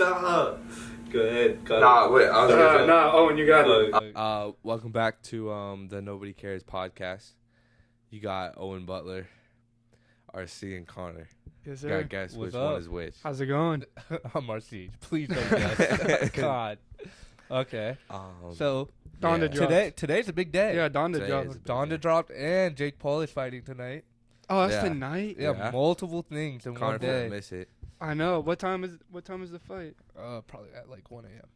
Stop. Go ahead. Nah, wait. I was gonna Nah, Owen, you got it. Welcome back to the Nobody Cares podcast. You got Owen Butler, RC, and Connor. Yes, You sir. gotta guess What's which one up? is which. How's it going? I'm RC. Please don't guess. God. Okay. So Donda dropped. today's a big day. Yeah, Donda Today dropped. is a big Donda day. dropped, and Jake Paul is fighting tonight. Oh, that's Yeah. tonight. Yeah, Yeah. multiple things in Connor one day. didn't miss it. I know. What time is the fight? Probably at like 1 a.m.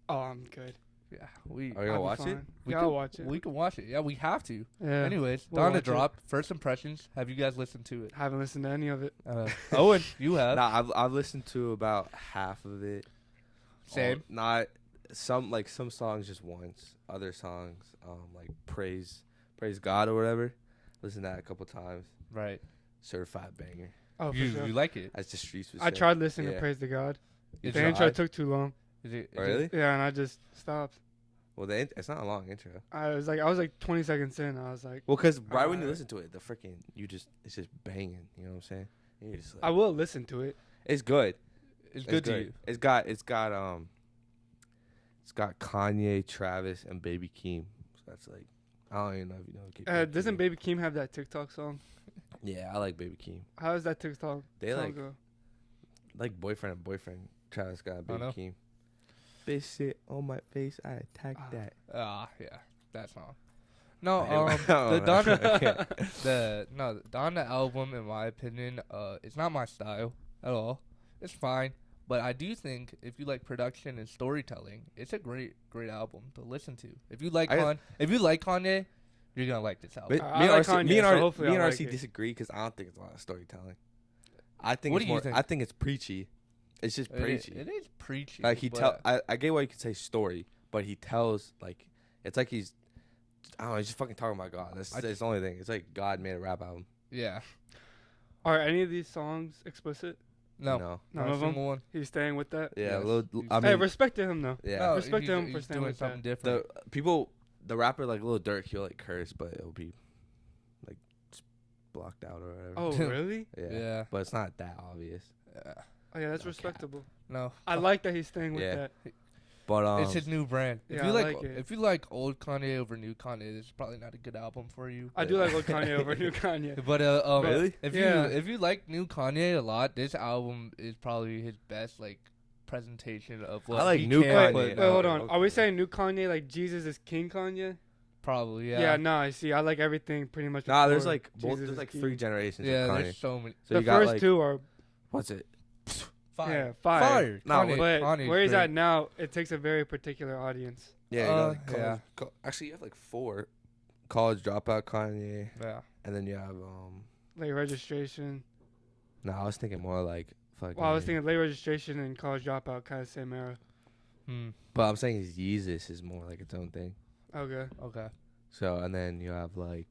Oh, I'm good. Yeah, we Are you gonna I'll be watch it? fine. We Yeah, can- I'll watch it. we can watch it. Yeah, we have to. Yeah. Anyways, We'll watch Donda it. dropped. First impressions. Have you guys listened to it? Haven't listened to any of it. Owen, you have. Nah, I've listened to about half of it. Same. Not some songs just once. Other songs, like praise God or whatever. Listen to that a couple times. Right. Certified banger. Oh, for You sure. like it? As the streets would I say. tried listening Yeah. to Praise to God. Is The it intro hard? took too long. Is it Really? Yeah, and I just stopped. Well, it's not a long intro. I was like 20 seconds in. I was like, Well, because right when you Alright. listen to it, it's just banging. You know what I'm saying? And you're just like, I will listen to it. it's good. It's good to you. It's got Kanye, Travis, and Baby Keem. So that's like, I don't even know if you know. Doesn't Baby Keem have that TikTok song? Yeah, I like Baby Keem. How does that TikTok They song like go? boyfriend and boyfriend. Travis got Baby know. Keem. Bitch shit on my face, I attack Ah. that. Yeah, that song. No, I the don't know. Donda, the Donda album, in my opinion, it's not my style at all. It's fine, but I do think if you like production and storytelling, it's a great album to listen to. If you like Kanye, you're gonna like this album. But I me and like RC, Kanye, me and so R- hopefully me and I'll RC like it. disagree because I don't think it's a lot of storytelling. I think What it's do you more. think? I think it's preachy. It's just preachy. It is preachy. Like but I get why you could say story, but he tells like it's like he's I don't know, he's just fucking talking about God. That's the only thing. It's like God made a rap album. yeah, Are any of these songs explicit? no, No. None not a of 'em? single one. He's staying with that. Yeah, Yes. I Hey, mean, respect to him though. yeah. No, Respect he's- him for he's staying doing with something that. different. The rapper like Lil Durk, he'll like curse, but it'll be like just blocked out or whatever. Oh, really? Yeah. But it's not that obvious. Oh, yeah, that's Okay. respectable. No, I like that he's staying with Yeah. that. But it's his new brand. If Yeah, you I like, like it. if you like old Kanye over new Kanye, this is probably not a good album for you. I do like old Kanye over new Kanye. But Really? if you like new Kanye a lot, this album is probably his best like presentation of what I like he new can Kanye. put Wait, out. hold on. Are we Okay. saying new Kanye like Jesus is King Kanye? Probably, Yeah, yeah. no, I see. I like everything pretty much. nah, there's before like Jesus there's is like King. 3 generations Yeah, of Kanye. there's so many. So The you got first like two are what's it? Fire. Yeah, fire. No, Kanye, but Kanye's where he's great. at now, it takes a very particular audience. Yeah, you got, like, yeah. Actually, you have like 4 college dropout Kanye, Yeah. and then you have Late registration. No, I was thinking more like fucking. Well, I was thinking late registration and college dropout, kind of same era. But I'm saying Yeezus is more like its own thing. Okay. Okay. So and then you have like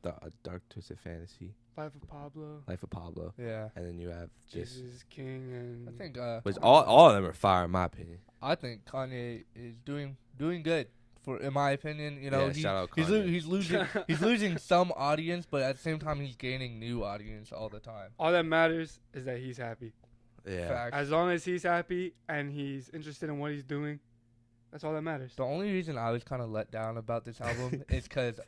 the Dark Twisted Fantasy, Life of Pablo. Life of Pablo, Yeah. and then you have Jesus this. is King and. I think Which all of them are fire in my opinion. I think Kanye is doing good. For in my opinion, you know, Yeah, shout out he's Kanye. losing he's losing some audience, but at the same time he's gaining new audience all the time. all that matters is that he's happy. Yeah. Facts. As long as he's happy and he's interested in what he's doing, that's all that matters. The only reason I was kind of let down about this album is because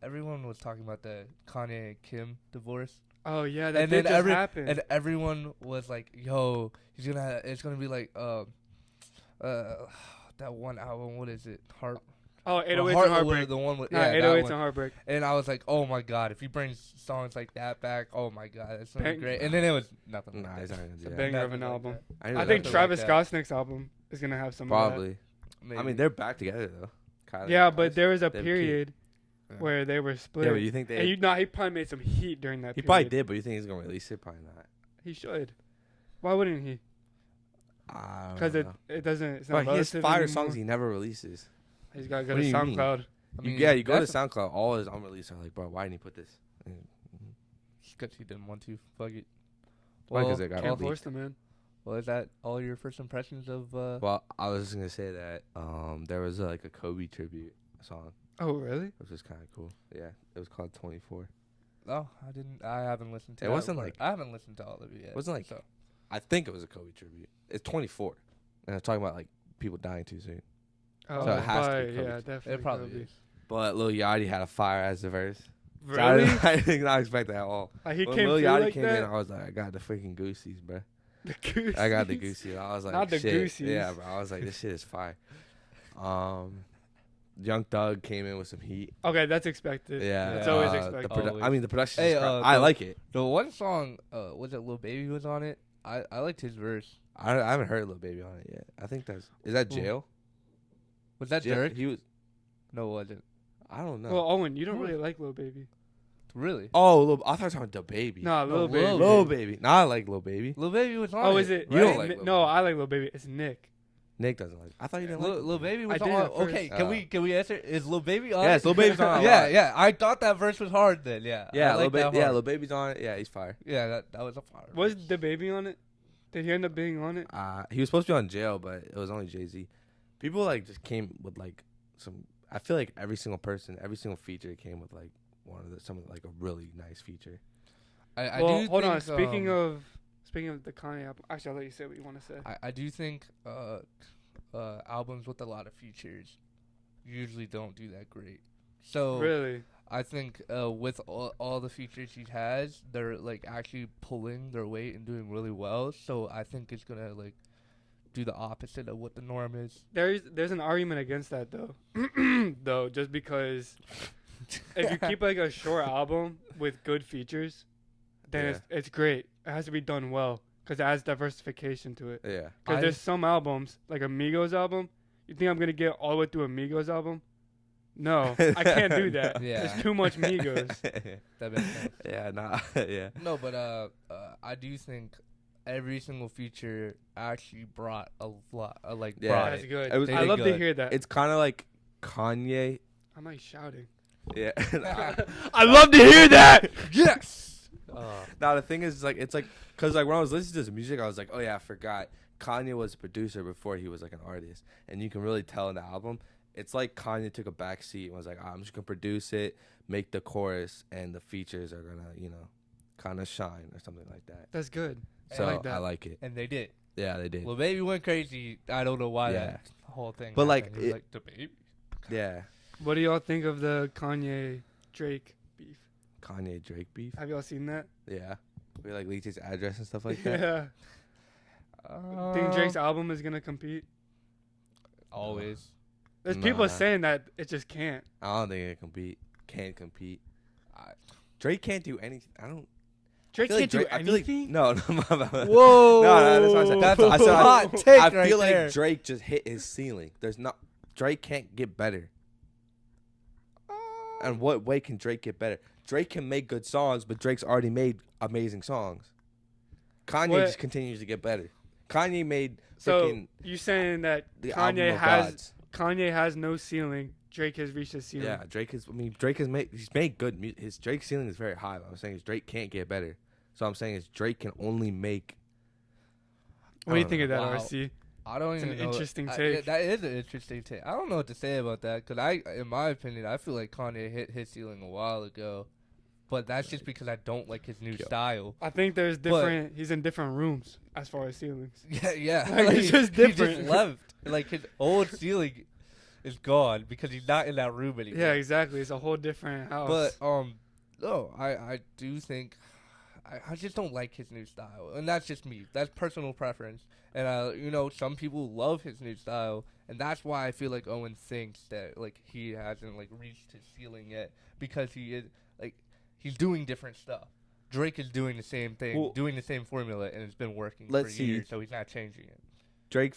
everyone was talking about the Kanye and Kim divorce. Oh yeah, that And did then just happen. And everyone was like, "Yo, it's gonna be like that one album. What is it? Oh, Well, 808s and Heartbreak. The one with Nah, that 808s one. and Heartbreak. And I was like, "Oh my god, if he brings songs like that back, oh my god, that's gonna be Bang- great." And then it was nothing. Nah, like he's that. not gonna It's do a that. banger of Nothing an like album. that. knew I that. think Nothing Travis like Scott's next album is gonna have some of Probably. Maybe. I mean, they're back together though. that. Kylie Yeah, and but Kylie. there was a They have period Yeah. where they were split. Yeah, but you think they? and he probably made some heat during that he period. probably did, but you think he's gonna release it? Probably not. He should. Why wouldn't he? Because Because it doesn't. It's But not he has relative fire anymore. songs he never releases. He's got to go What to do you mean? SoundCloud. I mean, You go to that's SoundCloud, all his unreleased are like, bro, why didn't he put this? because he didn't want to. Fuck it. Why? 'Cause it got Can't leaked. force the man. Well, is that all your first impressions of? Well, I was just gonna say that there was like a Kobe tribute song, Oh really? which was kind of cool. Yeah, it was called 24. Oh, I haven't listened to. It that wasn't part. like- I haven't listened to all of it yet. Wasn't like so. I think it was a Kobe tribute. It's 24, and it's talking about like people dying too soon. Oh, So it has to be probably, Kobe. yeah, definitely. It probably Kobe. is. But Lil Yachty had a fire as the verse. So Really? I did not expect that at all. Like, he When came Lil through Yachty like came that? in, I was like, I got the freaking goosies, bro. The goose. I got the goosies. I was like, Not the shit. goosies. Yeah, bro. I was like, this shit is fire. Young Thug came in with some heat. Okay, that's expected. Yeah, It's always the expected. Always. I mean, the production. Hey, I like it. The one song, was it Lil Baby was on it? I liked his verse. I haven't heard Lil Baby on it yet. I think is that Jail? Was that Jail? Dirk? He was. No, it wasn't. I don't know. Well, Owen, you don't really like Lil Baby. Really? Oh, I thought you were talking about the Baby. No, Lil Baby. Lil Baby. Nah, I like Lil Baby. Lil Baby was on Oh, it. is it? You don't right? like Lil No, Baby. I like Lil Baby. It's Nick. Nick doesn't like. I thought you didn't like Lil Baby was I did on. at first. Okay, Oh. can we answer? Is Lil Baby on? Yes, it? Lil Baby's on it a yeah, lot. yeah. I thought that verse was hard then. Yeah. Yeah, I Lil like that Baby. Yeah, hard. Lil Baby's on it. Yeah, he's fire. Yeah, that was a fire. Was verse. the Baby on it? Did he end up being on it? He was supposed to be on Jail, but it was only Jay-Z. People like just came with like some. I feel like every single feature came with like like a really nice feature. I Well, do hold on. think, Speaking of the Kanye album, actually, I'll let you say what you want to say. I do think albums with a lot of features usually don't do that great. So Really? I think with all the features he has, they're like actually pulling their weight and doing really well. So I think it's gonna like do the opposite of what the norm is. There's an argument against that though. Though, just because if you keep like a short album with good features, then it's great. It has to be done well because it adds diversification to it. Yeah. Because there's some albums, like a Migos album. You think I'm gonna get all the way through a Migos album? No, I can't do that. Yeah. There's too much Migos. That makes sense. Yeah, nah, yeah. No, but I do think every single feature actually brought a lot. Yeah. brought That's it. good. It was- I They love did to good. hear that. It's kind of like Kanye. I'm like shouting. Yeah. I love to hear that. Yes. Now the thing is, like, it's like, cause like when I was listening to this music, I was like, oh yeah, I forgot. Kanye was a producer before he was like an artist, and you can really tell in the album. It's like Kanye took a back seat and was like, I'm just gonna produce it, make the chorus, and the features are gonna, kind of shine or something like that. That's good. So I like that. I like it. And they did. Yeah, they did. Well, Baby went crazy. I don't know why Yeah. that whole thing. But, like, happened. He was it- like the Baby. Yeah. What do y'all think of the Kanye Drake beef? Kanye Drake beef. Have y'all seen that? Yeah. We like leaked his address and stuff like that. Yeah. Think Drake's album is gonna compete? Always. There's people Nah. saying that it just can't. I don't think it can't compete. Drake can't do anything. Drake feel like can't do I feel like- anything. no, my bad. Whoa. No, that's what I said. That's I a said, hot take I right feel like there. Drake just hit his ceiling. Drake can't get better. And what way can Drake get better? Drake can make good songs, but Drake's already made amazing songs. Kanye What- just continues to get better. Kanye made So freaking you saying that the album of gods. Kanye has no ceiling. Drake has reached his ceiling. Yeah, Drake has made good music. His Drake ceiling is very high. What I'm saying is Drake can't get better. So I'm saying is Drake can only make. What do you I think of don't that, Wow. RC? I don't It's even an know. interesting Yeah, take. that is an interesting take. I don't know what to say about that because in my opinion, I feel like Kanye hit his ceiling a while ago, but that's just because I don't like his new style. I think there's different. He's in different rooms as far as ceilings. Yeah, yeah. Like, it's just He different. just left. Like his old ceiling is gone because he's not in that room anymore. Yeah, exactly. It's a whole different house. But no, I do think I just don't like his new style, and that's just me. That's personal preference. And some people love his new style, and that's why I feel like Owen thinks that like he hasn't like reached his ceiling yet because he is like he's doing different stuff. Drake is doing the same thing, Well, doing the same formula, and it's been working let's for see. years, so he's not changing it. Drake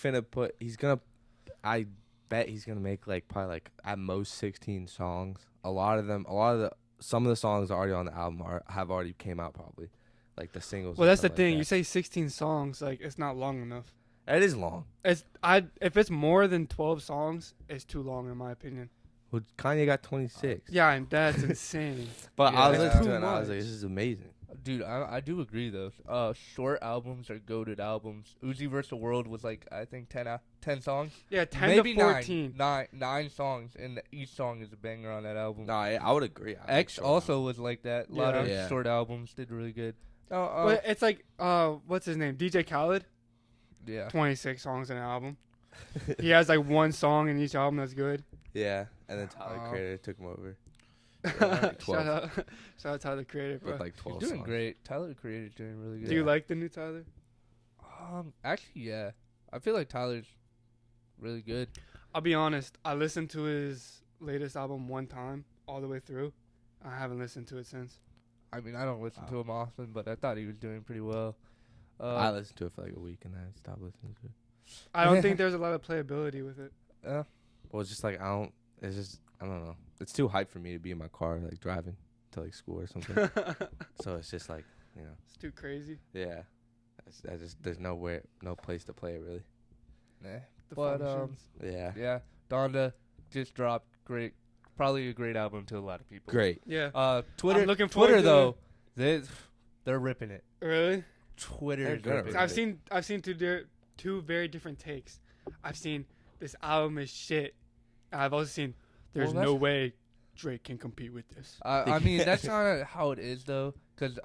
I bet he's gonna make like probably like at most 16 songs. Some of the songs already on the album have already came out probably, like the singles. well, and that's the stuff like thing. that. You say 16 songs, like it's not long enough. It is long. If it's more than 12 songs, it's too long in my opinion. Well, Kanye got 26. Yeah, and that's insane. But Yeah, I was that's listening too to it and I was like, much. this is amazing. Dude, I do agree though. Short albums are goated albums. Uzi vs. the World was like I think 10 songs. Yeah, 10 Maybe to 14. nine songs, and each song is a banger on that album. No, I would agree. I like X short also albums. was like that. A lot of Yeah. short albums did really good. But it's like, what's his name? DJ Khaled? Yeah. 26 songs in an album. He has like one song in each album that's good. Yeah, and then Tyler Creator took him over. Shout out Tyler Creator, bro. With like He's 12 doing songs. great. Tyler the Creator's doing really good. Do you like the new Tyler? Actually, yeah. I feel like Tyler's really good. I'll be honest. I listened to his latest album one time all the way through. I haven't listened to it since. I mean, I don't listen to him often, but I thought he was doing pretty well. I listened to it for like a week and then I stopped listening to it. I don't think there's a lot of playability with it. Well, it's just like I don't know. It's too hype for me to be in my car like driving to like school or something. So it's just like, you know. It's too crazy. Yeah. There's no place to play it really. Nah. The But, functions. Yeah. Yeah, Donda just dropped. Great. Probably a great album to a lot of people. Great. Yeah. Twitter. I'm looking forward Twitter to though, they're ripping it. Really? Twitter's They're ripping gonna it. I've seen two very different takes. I've seen this album is shit. And I've also seen there's Well, no way Drake can compete with this. I mean, that's not how it is though, because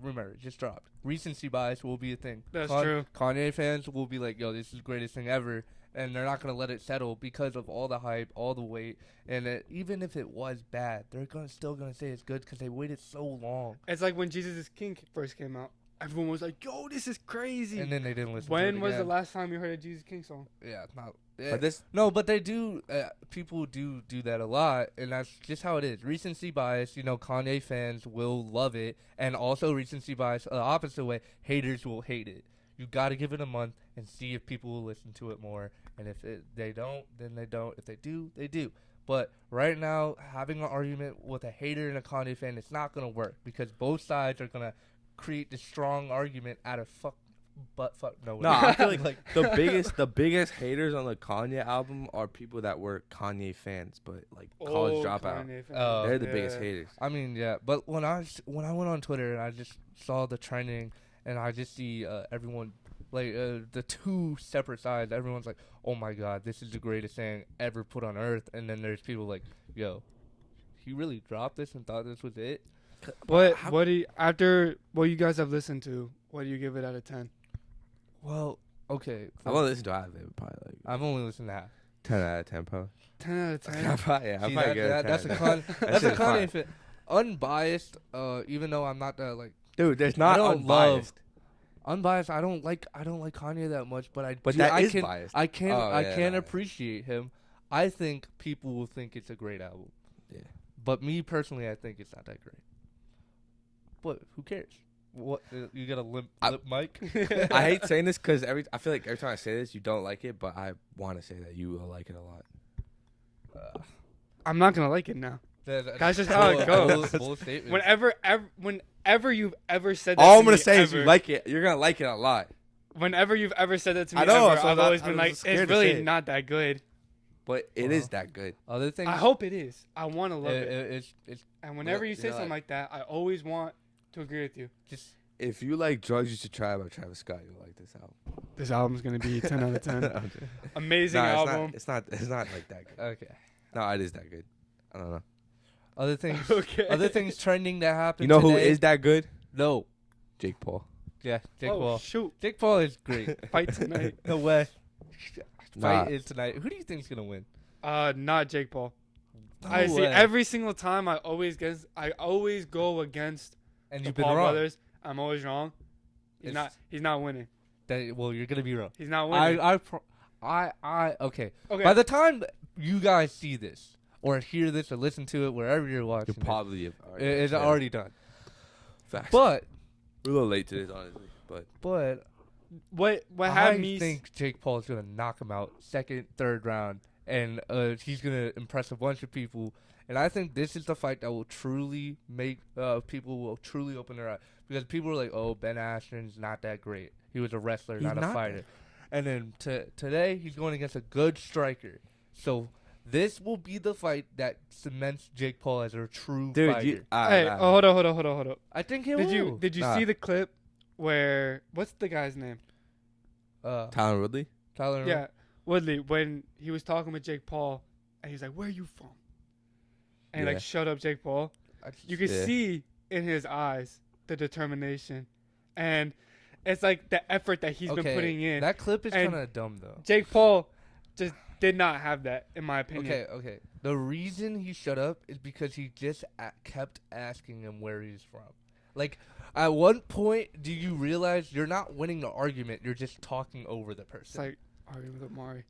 remember, it just dropped. Recency bias will be a thing. That's true. Kanye fans will be like, "Yo, this is the greatest thing ever," and they're not gonna let it settle because of all the hype, all the wait, and even if it was bad, they're still gonna say it's good because they waited so long. It's like when Jesus is King first came out. Everyone was like, "Yo, this is crazy." And then they didn't listen. When to it was the again. last time you heard a Jesus King song? Yeah, not. But this But they do. People do that a lot, and that's just how it is. Recency bias. Kanye fans will love it, and also recency bias the opposite way. Haters will hate it. You got to give it a month and see if people will listen to it more. And if they don't, then they don't. If they do, they do. But right now, having an argument with a hater and a Kanye fan, it's not gonna work because both sides are gonna create this strong argument out of fuck nowhere. No, I feel like the biggest haters on the Kanye album are people that were Kanye fans, but like college dropout. Kanye fan. They're the Yeah. biggest haters. I mean, yeah, but when I went on Twitter and I just saw the trending and I just see everyone like the two separate sides. Everyone's like, "Oh my God, this is the greatest thing ever put on earth," and then there's people like, "Yo, he really dropped this and thought this was it." What do you, after what you guys have listened to? What do you give it out of 10? Well, okay, I've only listened to half of it, probably like I've only listened to half. 10 out of 10, probably. 10 out of 10. Yeah, I'll See, probably give it a 10. that's a That shit's fine. Kanye fan. Unbiased, even though I'm not that like Dude, there's not don't unbiased. unbiased. I don't like Kanye that much, but But do, that I is can, biased. I can Oh, I yeah, can no. appreciate him. I think people will think it's a great album. Yeah. But me personally, I think it's not that great. But who cares? What you got a lip mic? I hate saying this because I feel like every time I say this, you don't like it, but I want to say that you will like it a lot. I'm not gonna like it now. That's That's just how it goes. Bold statement. Whenever you've ever said that All to I'm gonna me say is you ever- like it. You're gonna like it a lot. Whenever you've ever said that to me, I know, ever, so I've I'm always not- been I'm like, just scared it's to say really it. not that good. But it is that good. Other things. I hope it is. I want to love it. It's And whenever you say you know, something like that, I always want to agree with you. just If you like Drugs You Should Try by Travis Scott, you'll like this album. This album's gonna be 10 out of 10. Amazing Nah, album. It's not like that good. okay. No, it is that good. I don't know. Other things. Okay. Other things trending that happened. You know who today? is that good? No. Jake Paul. Yeah, Jake Oh Paul. shoot! Jake Paul is great. Fight tonight. No way. Nah. Fight is tonight. Who do you think's gonna win? Not Jake Paul. No I see way. every single time I always go against And the you've been Paul wrong. brothers. I'm always wrong. He's not winning. Well, you're gonna be wrong. He's not winning. Okay. Okay. By the time you guys see this or hear this or listen to it wherever you're watching, You probably have it's already done. Facts. But We're a little late to this, honestly. But what I had me think Jake Paul is gonna knock him out second, third round, and he's gonna impress a bunch of people. And I think this is the fight that will truly make people will truly open their eyes, because people are like, "Oh, Ben Askren's not that great. He was a wrestler, He's not a not fighter." And then today he's going against a good striker. So This will be the fight that cements Jake Paul as a true Dude, fighter. Hold up. I think he will. Did you see the clip where what's the guy's name? Tyron Woodley? Tyler. Yeah, Woodley. When he was talking with Jake Paul, and he's like, "Where are you from?" And he like, "Shut up, Jake Paul." You can see in his eyes the determination, and it's like the effort that he's been putting in. That clip is kind of dumb though. Jake Paul just did not have that, in my opinion. Okay. The reason he shut up is because he just kept asking him where he's from. Like, at one point, do you realize you're not winning the argument? You're just talking over the person. It's like arguing with Amari.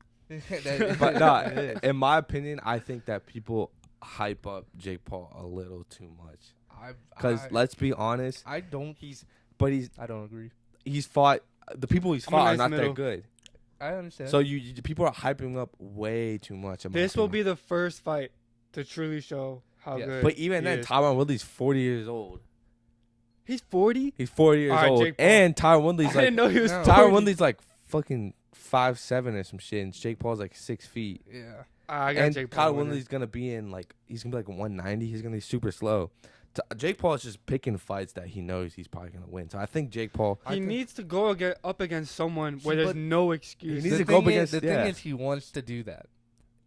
But no, in my opinion, I think that people hype up Jake Paul a little too much. Because let's be honest, I don't agree. He's fought the people he's fought are not that good. I understand. So you people are hyping up way too much. This will be the first fight to truly show how good. But even then, Tyron Woodley's 40 years old. He's 40. He's 40 years old, and Tyron Woodley's I didn't know he was 40. Tyron Woodley's like fucking 5'7" or some shit, and Jake Paul's like 6 feet. Yeah. I got and Jake Paul. Tyron Woodley's gonna be in he's gonna be like 190. He's gonna be super slow. Jake Paul is just picking fights that he knows he's probably gonna win. So I think Jake Paul. He needs to go up against someone where there's no excuse. He needs to go up against. The thing is, he wants to do that.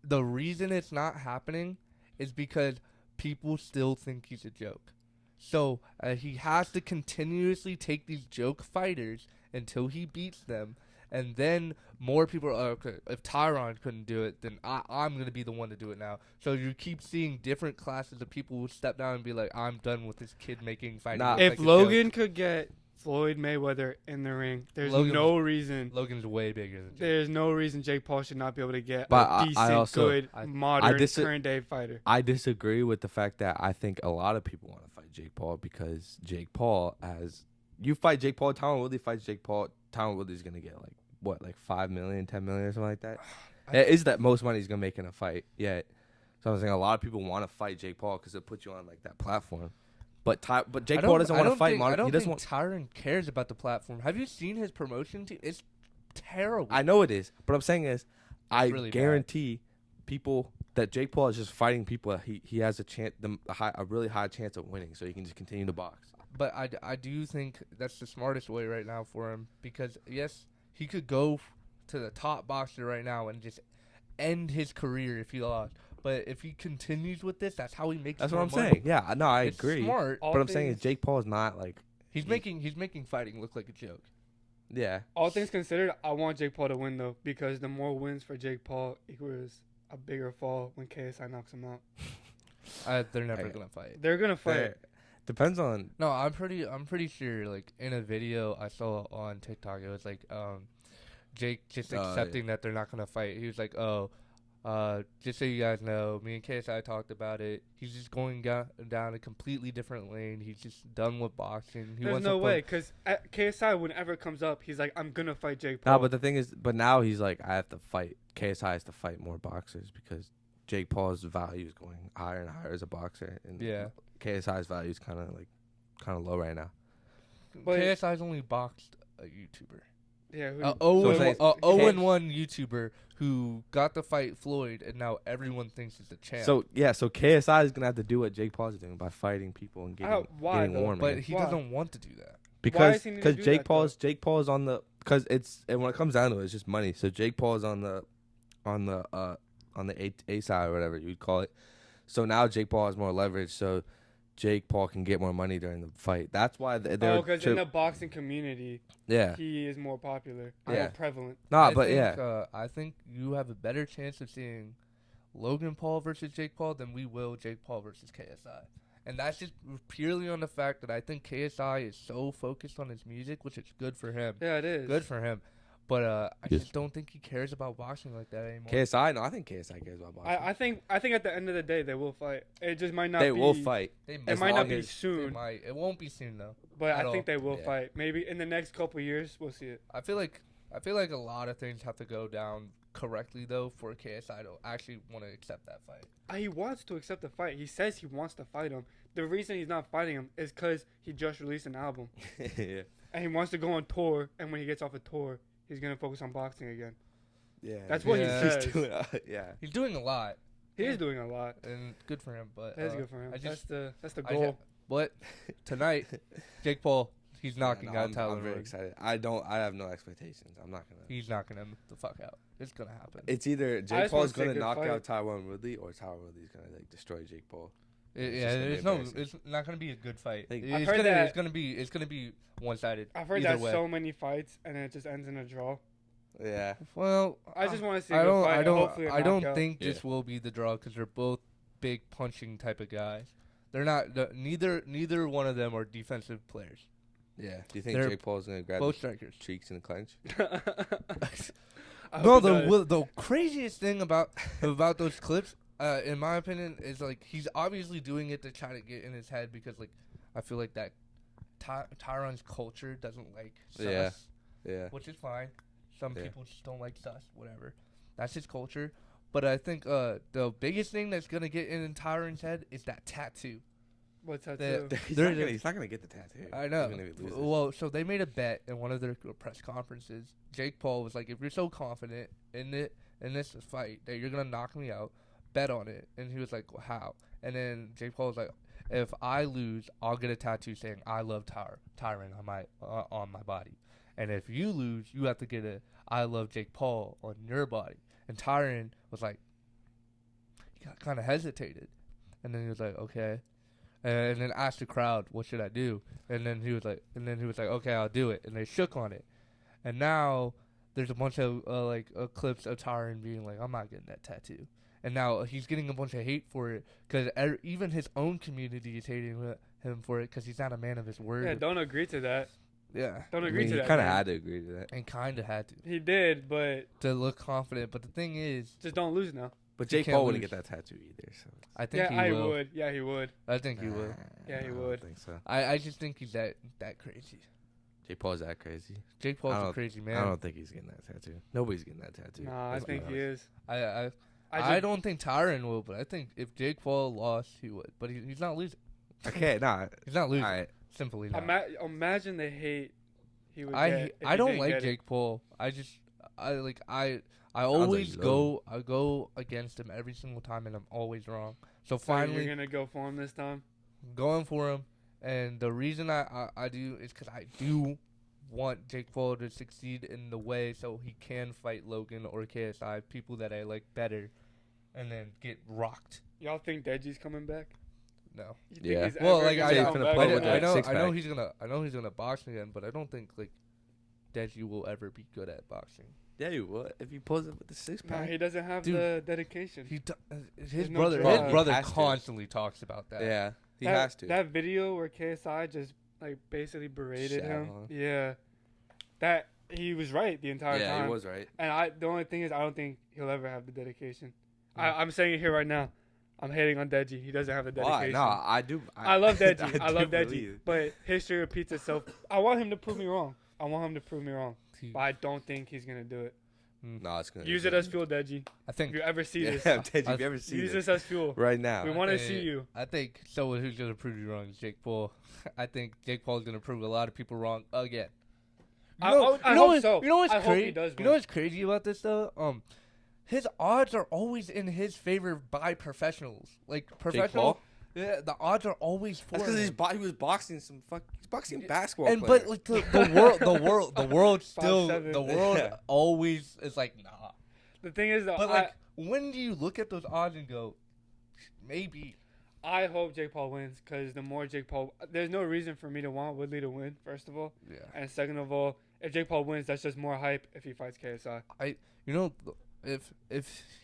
The reason it's not happening is because people still think he's a joke. So he has to continuously take these joke fighters until he beats them. And then more people are okay. If Tyron couldn't do it, then I'm going to be the one to do it now. So you keep seeing different classes of people who step down and be like, I'm done with this kid making fighting. If Logan could get Floyd Mayweather in the ring, there's no reason. Logan's way bigger than Jake. There's no reason Jake Paul should not be able to get a decent, good, modern, current-day fighter. I disagree with the fact that I think a lot of people want to fight Jake Paul because Jake Paul you fight Jake Paul, Tyron Woodley fights Jake Paul, Tyron Woodley's going to get like 5 million, 10 million or something like that. It is that most money he's going to make in a fight yet. So I'm saying a lot of people want to fight Jake Paul because it puts you on like that platform. But Jake Paul doesn't want to fight. I don't think Tyron cares about the platform. Have you seen his promotion team? It's terrible. I know it is. But I'm saying is, I really guarantee people that Jake Paul is just fighting people that he has a really high chance of winning, so he can just continue to box. But I do think that's the smartest way right now for him because yes, he could go to the top boxer right now and just end his career if he lost. But if he continues with this, that's how he makes. That's what I'm money. saying. Yeah, no, I agree. Smart, but I'm saying is Jake Paul is not like he's making fighting look like a joke. Yeah. All things considered, I want Jake Paul to win though because the more wins for Jake Paul equals a bigger fall when KSI knocks him out. They're never gonna fight. They're gonna fight. Depends on. No, I'm pretty sure. Like in a video I saw on TikTok, it was like Jake just accepting that they're not gonna fight. He was like, just so you guys know, me and KSI talked about it. He's just going down a completely different lane. He's just done with boxing. There's no way, because KSI, whenever it comes up, he's like, I'm going to fight Jake Paul. No, but the thing is, now he's like, I have to fight. KSI has to fight more boxers because Jake Paul's value is going higher and higher as a boxer. And KSI's value is kind of low right now. But KSI's only boxed a YouTuber. Yeah, 0-1 YouTuber who got to fight Floyd, and now everyone thinks he's a champ. So KSI is gonna have to do what Jake Paul's doing by fighting people and getting warm. But he doesn't want to do that because Jake Paul's on the when it comes down to it, it's just money. So Jake Paul's on the A side or whatever you'd call it. So now Jake Paul has more leverage. So Jake Paul can get more money during the fight. That's why they're because in the boxing community, he is more popular, more prevalent. I think you have a better chance of seeing Logan Paul versus Jake Paul than we will Jake Paul versus KSI. And that's just purely on the fact that I think KSI is so focused on his music, which is good for him. Yeah, it is. Good for him. But I just don't think he cares about boxing like that anymore. KSI? No, I think KSI cares about boxing. I think at the end of the day, they will fight. It just might not be... They will fight. It might not be soon. It won't be soon, though. But I think they will fight. Maybe in the next couple of years, we'll see it. I feel like a lot of things have to go down correctly, though, for KSI to actually want to accept that fight. He wants to accept the fight. He says he wants to fight him. The reason he's not fighting him is because he just released an album. Yeah. And he wants to go on tour, and when he gets off a tour, he's going to focus on boxing again. Yeah. That's what he says. He's doing, He's doing a lot. He is doing a lot. and good for him. But That is good for him. I just, That's the I goal. but tonight, Jake Paul, he's knocking out I'm Tyron. very Woodley. excited. I have no expectations. I'm not gonna. He's knocking him the fuck out. It's gonna happen. It's either Jake just Paul's wanna see a gonna good knock fight. out Tyron Woodley or Tyron Woodley's gonna like destroy Jake Paul. It's Yeah, just gonna be there's no. embarrassing. It's not gonna be a good fight. Like, I've heard that- It's gonna be one-sided. I've heard either that way. so many fights and then it just ends in a draw. Yeah. Well, I just want to see a good fight. and hopefully a I don't knockout. think this will be the draw because they're both big punching type of guys. They're not. Neither one of them are defensive players. Yeah. Do you think They're Jake Paul's gonna grab Both the strikers. cheeks in the clinch? I No, hope he does. the craziest thing about those clips, in my opinion, is like he's obviously doing it to try to get in his head because like I feel like that Tyron's culture doesn't like sus, Yeah. Yeah. which is fine. Some Yeah. people just don't like sus, whatever. That's his culture. But I think the biggest thing that's gonna get in Tyron's head is that tattoo. What's that The- too? He's not gonna get the tattoo. I know. Even if he loses. Well, so they made a bet in one of their press conferences. Jake Paul was like, "If you're so confident in this fight that you're gonna knock me out, bet on it." And he was like, well, "How?" And then Jake Paul was like, "If I lose, I'll get a tattoo saying I love Tyron on my body, and if you lose, you have to get a I love Jake Paul on your body." And Tyron was like, he kind of hesitated, and then he was like, "Okay." And then asked the crowd, "What should I do?" And then he was like, "Okay, I'll do it." And they shook on it. And now there's a bunch of clips of Tyron being like, "I'm not getting that tattoo." And now he's getting a bunch of hate for it because even his own community is hating him for it because he's not a man of his word. Yeah, don't agree to that. Yeah. Don't I agree mean, to he that. kind of man. had to agree to that. And kind of had He did, but to look confident. But the thing is, just don't lose now. But He Jake can't Paul wouldn't lose. get that tattoo either. So I think Yeah, he I will. would. Yeah, he would. I think he will. Yeah, he I would. don't think so. I just think he's that crazy. Jake Paul's that crazy. Jake I Paul's a don't- crazy I man. don't think he's getting that tattoo. Nobody's getting that tattoo. Nah, I Let's be think he honest. is. I don't think Tyron will, but I think if Jake Paul lost, he would. But he's not losing. Okay, nah. He's not losing. All right. Simply not. Imagine the hate he would I get. if I he don't didn't like get it. Jake Paul. I like always low. go against him every single time, and I'm always wrong. So So finally, you're gonna go for him this time. going for him, and the reason I do is because I do want Jake Paul to succeed in the way so he can fight Logan or KSI, people that I like better, and then get rocked. Y'all think Deji's coming back? No. You think Yeah. he's Well, ever like gonna Say he's come finna back? play I, with I that know six-pack. I know he's gonna box again, but I don't think like Deji will ever be good at boxing. Yeah, you would if he pulls it with the six Nah, pack. he doesn't have Dude, the dedication. His There's no brother drive. his brother He has to. constantly talks about that. Yeah, he that, has to. That video where KSI just like basically berated Shat him. on him. Yeah, that he was right the entire yeah, time. he was right. And the only thing is, I don't think he'll ever have the dedication. I'm saying it here right now. I'm hating on Deji. He doesn't have the Why? dedication. No, I do. I love Deji. I do love Deji. believe. But history repeats itself. I want him to prove me wrong. I want him to prove me wrong. He- But I don't think he's gonna do it. No, it's gonna Use it as fuel, Deji. I If think you ever see Yeah, this, Deji, if you ever see use this this as fuel. right now, We want to think- see you. I think someone who's gonna prove you wrong is Jake Paul. I think Jake Paul's gonna prove a lot of people wrong again. I hope so. You know what's I hope crazy? he does You know win. what's crazy about this though? His odds are always in his favor by professionals. Like professional. Paul? Yeah, the odds are always for that's because him. he was boxing he's boxing basketball. And player. but like the world still 5'7". the world Yeah. always is like nah. The thing is, though, But like when do you look at those odds and go, maybe? I hope Jake Paul wins because the more Jake Paul, there's no reason for me to want Woodley to win. First of all, Yeah. and second of all, if Jake Paul wins, that's just more hype if he fights KSI. You know, if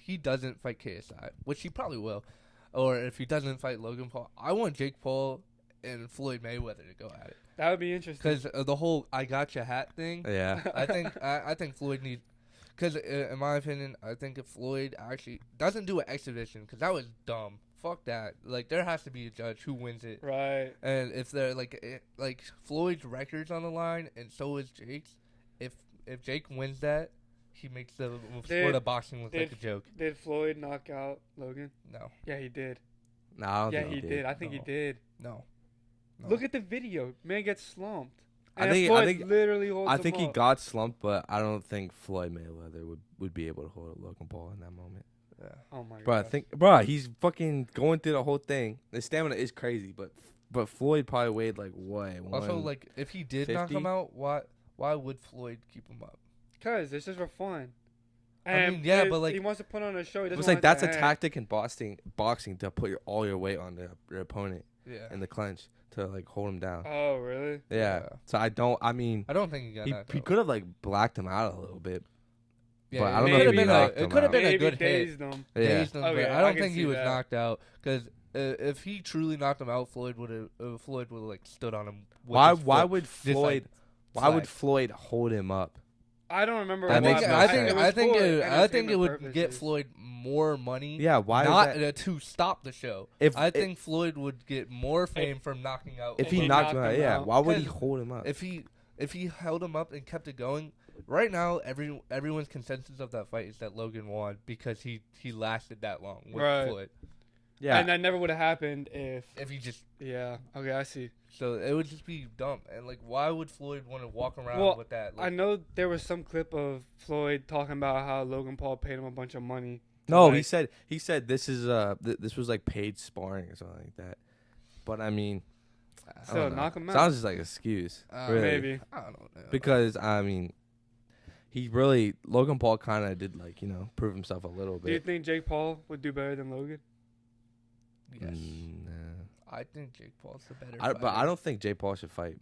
he doesn't fight KSI, which he probably will, or if he doesn't fight Logan Paul, I want Jake Paul and Floyd Mayweather to go at it That would be interesting. because the whole "I got your hat" thing. yeah, I think Floyd needs. Because in my opinion, I think if Floyd actually doesn't do an exhibition, because that was dumb. Fuck that. Like there has to be a judge who wins it. Right. And if they're like Floyd's record's on the line, and so is Jake's. If Jake wins that, he makes the sport of boxing look like a joke. Did Floyd knock out Logan? No, Yeah, he did. no, I don't Yeah, think he did. I think he No. did. no. Look at the video. Man gets slumped. I And think- Floyd I think- literally holds I the think he ball. got slumped, but I don't think Floyd Mayweather would be able to hold Logan Paul in that moment. Yeah. Oh my Bro, god. bro, he's fucking going through the whole thing. The stamina is crazy, but Floyd probably weighed like what? Also, like if he did knock him 150? out, why would Floyd keep him up? Cause it's just for fun. I mean, yeah, but, like- he wants to put on a show. He doesn't it's like want that's to a hang. tactic in boxing to put all your weight on your opponent Yeah. in the clinch to like hold him down. Oh really? Yeah. Yeah. So I mean, I don't think he got knocked he out. could have like blacked him out a little bit. Yeah, but I don't know if could've he been knocked it him could have out. been a Maybe good hit. dazed him. Yeah. Dazed him, Okay, but I I don't can think he see was that. knocked out because if he truly knocked him out, Floyd would have like stood on him. With Why his why foot. would Just, like, Floyd why would slide. Floyd hold him up? I don't remember. That what makes no happened. sense. It was I think for it would entertainment get purposes. Floyd more money. Yeah, why not is that? to stop the show. If think Floyd would get more fame from knocking out. if if he he knocked him knocked out, him yeah, out. why would he 'Cause hold him up? if he held him up and kept it going, right now everyone's consensus of that fight is that Logan won because he lasted that long with Right. Floyd. Yeah. And that never would have happened if. If he just Yeah. Okay, I see. so it would just be dumb and like why would Floyd want to walk around Well, with that? I Like, know there was some clip of Floyd talking about how Logan Paul paid him a bunch of money. No, Like- he said this is this was like paid sparring or something like that. But I mean, I So don't know. knock him out. Sounds just like an excuse, really. Maybe. I don't know. Because I mean, Logan Paul kind of did like prove himself a little Do you bit. think Jake Paul would do better than Logan? Yes. Nah. I think Jake Paul's the better. But I fighter. don't think Jake Paul should fight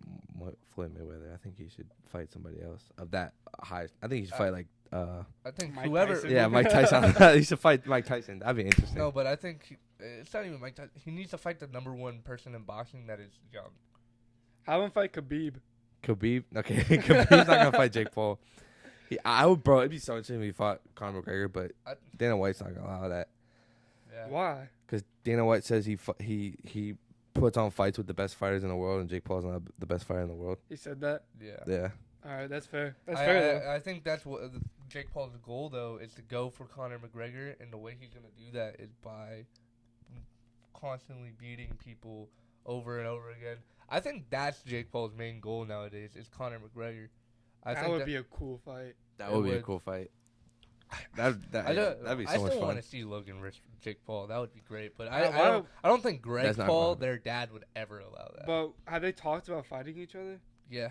Floyd Mayweather. I think he should fight somebody else of that high. I think he should fight like I think Mike whoever. Tyson. yeah, Mike Tyson. He should fight Mike Tyson. That'd be interesting. No, but I think it's not even Mike Tyson. He needs to fight the number one person in boxing that is young. Have him fight Khabib. Khabib. Okay, Khabib's not gonna fight Jake Paul. I would, bro. It'd be so interesting if he fought Conor McGregor, but Dana White's not gonna allow that Yeah. Why? because Dana White says he puts on fights with the best fighters in the world, and Jake Paul's not the best fighter in the world. He said that. Yeah. Yeah. All right, that's fair. That's fair. Though. I think that's what Jake Paul's goal though is to go for Conor McGregor, and the way he's gonna do that is by constantly beating people over and over again. I think that's Jake Paul's main goal nowadays is Conor McGregor. That would be a cool fight. That It would be a would. cool fight. That'd be I so much still want fun. to see Logan versus Jake Paul. That would be great. But why- I don't think Greg That's not Paul, fun. their dad, would ever allow that. But have they talked about fighting each other? Yeah.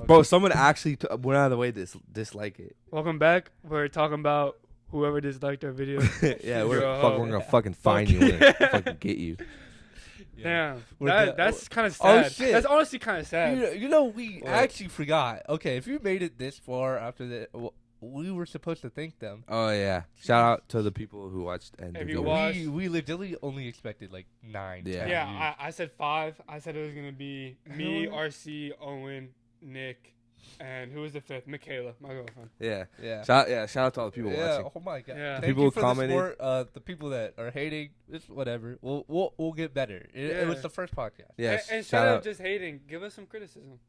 Bro, someone actually went out of the way to dislike it. Welcome back. We're talking about whoever disliked our video. Yeah, we're Yo. gonna fucking find you and fucking get you. Damn, We're that's kind of Oh, sad. shit. That's honestly kind of sad. You know, we What? actually forgot. Okay, if you made it this far after the, we were supposed to thank them. Oh yeah! Shout out to the people who watched and If the you viewers. watch- We legitimately only expected like 9. Yeah. 10 Yeah, views. I said 5. I said it was gonna be me, Hell yeah. RC, Owen, Nick, and who was the 5th? Michaela, my girlfriend. Yeah. Yeah. Shout out to all the people Yeah. watching. Oh my god. Yeah. Thank People you who for commented. the support. The people that are hating, it's whatever. We'll get better. It was Yeah. the first podcast. Yes. And Shout instead of out. just hating, give us some criticism.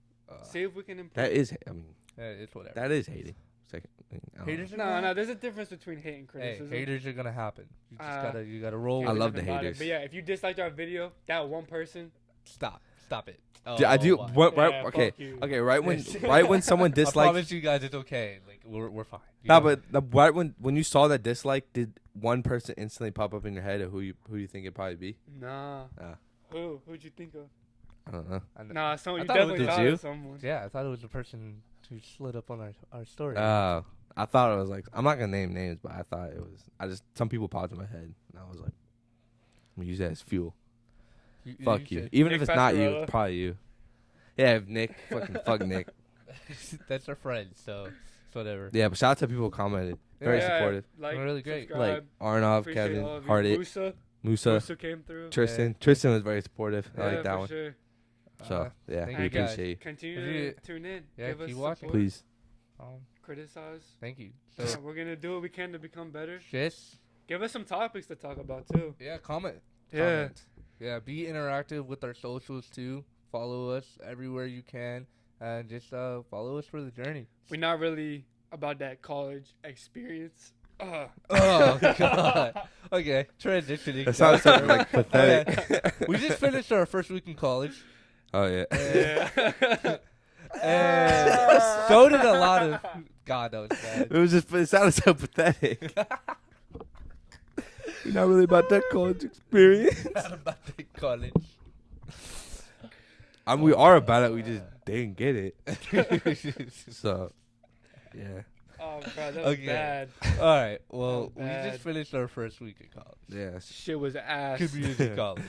See if we can improve. That is. I mean, It's whatever. that is hating. Second. I don't know. Haters are No, gonna there's a difference between hate and Hey, criticism. haters are gonna happen. You just you gotta roll. I with love it. the About it. haters. But yeah, if you disliked our video, that one person. Stop it. I do. Why? Right, Yeah, okay. fuck you. Okay. Right when Yes. right when someone I dislikes. promise you guys it's okay. Like we're fine. You Nah, know? but right when you saw that dislike, did one person instantly pop up in your head of who you think it'd probably be? Nah. Ah. Who'd you think of? I don't know. Nah, someone. I You thought it was- definitely Did thought you? of someone. Yeah, I thought it was the person who slid up on our story. I thought it was like I'm not gonna name names, but I thought it was. Some people popped in my head, and I was like, I'm gonna use that as fuel. Fuck you. should. Even Nick if it's not you, Pasquarella. it's probably you. Yeah, if Nick. Fucking fuck Nick. That's our friend, so it's whatever. Yeah, but shout out to people who commented. Very Yeah, supportive. Like, Really great. subscribe. Like Arnov, Appreciate Kevin, all of you. Hardit, Musa. Musa, Musa came through. Tristan. Yeah. Tristan was very supportive. I Yeah, like that for one. Sure. So yeah, thank we you guys. appreciate you. Continue If to you- tune in. yeah, Give us keep watching. support, Please. Criticize. Thank you. Yeah, So, we're gonna do what we can to become better. just Give us some topics to talk about too. comment. Yeah. Comment. Yeah, be interactive with our socials too. Follow us everywhere you can, and just follow us for the journey. We're not really about that college experience. Oh god. Okay, transitioning. That sounds so like Okay. pathetic. We just finished our first week in college. Oh yeah. Yeah. And so did a lot of God, that was bad. It sounded so pathetic. You're not really about that college experience. Not about the college. I mean, we are about it. We just didn't get it. So, yeah. Oh, bro, that was Okay. bad. All right. Well, we bad. just finished our first week of college. Yeah. Shit was ass. Community college.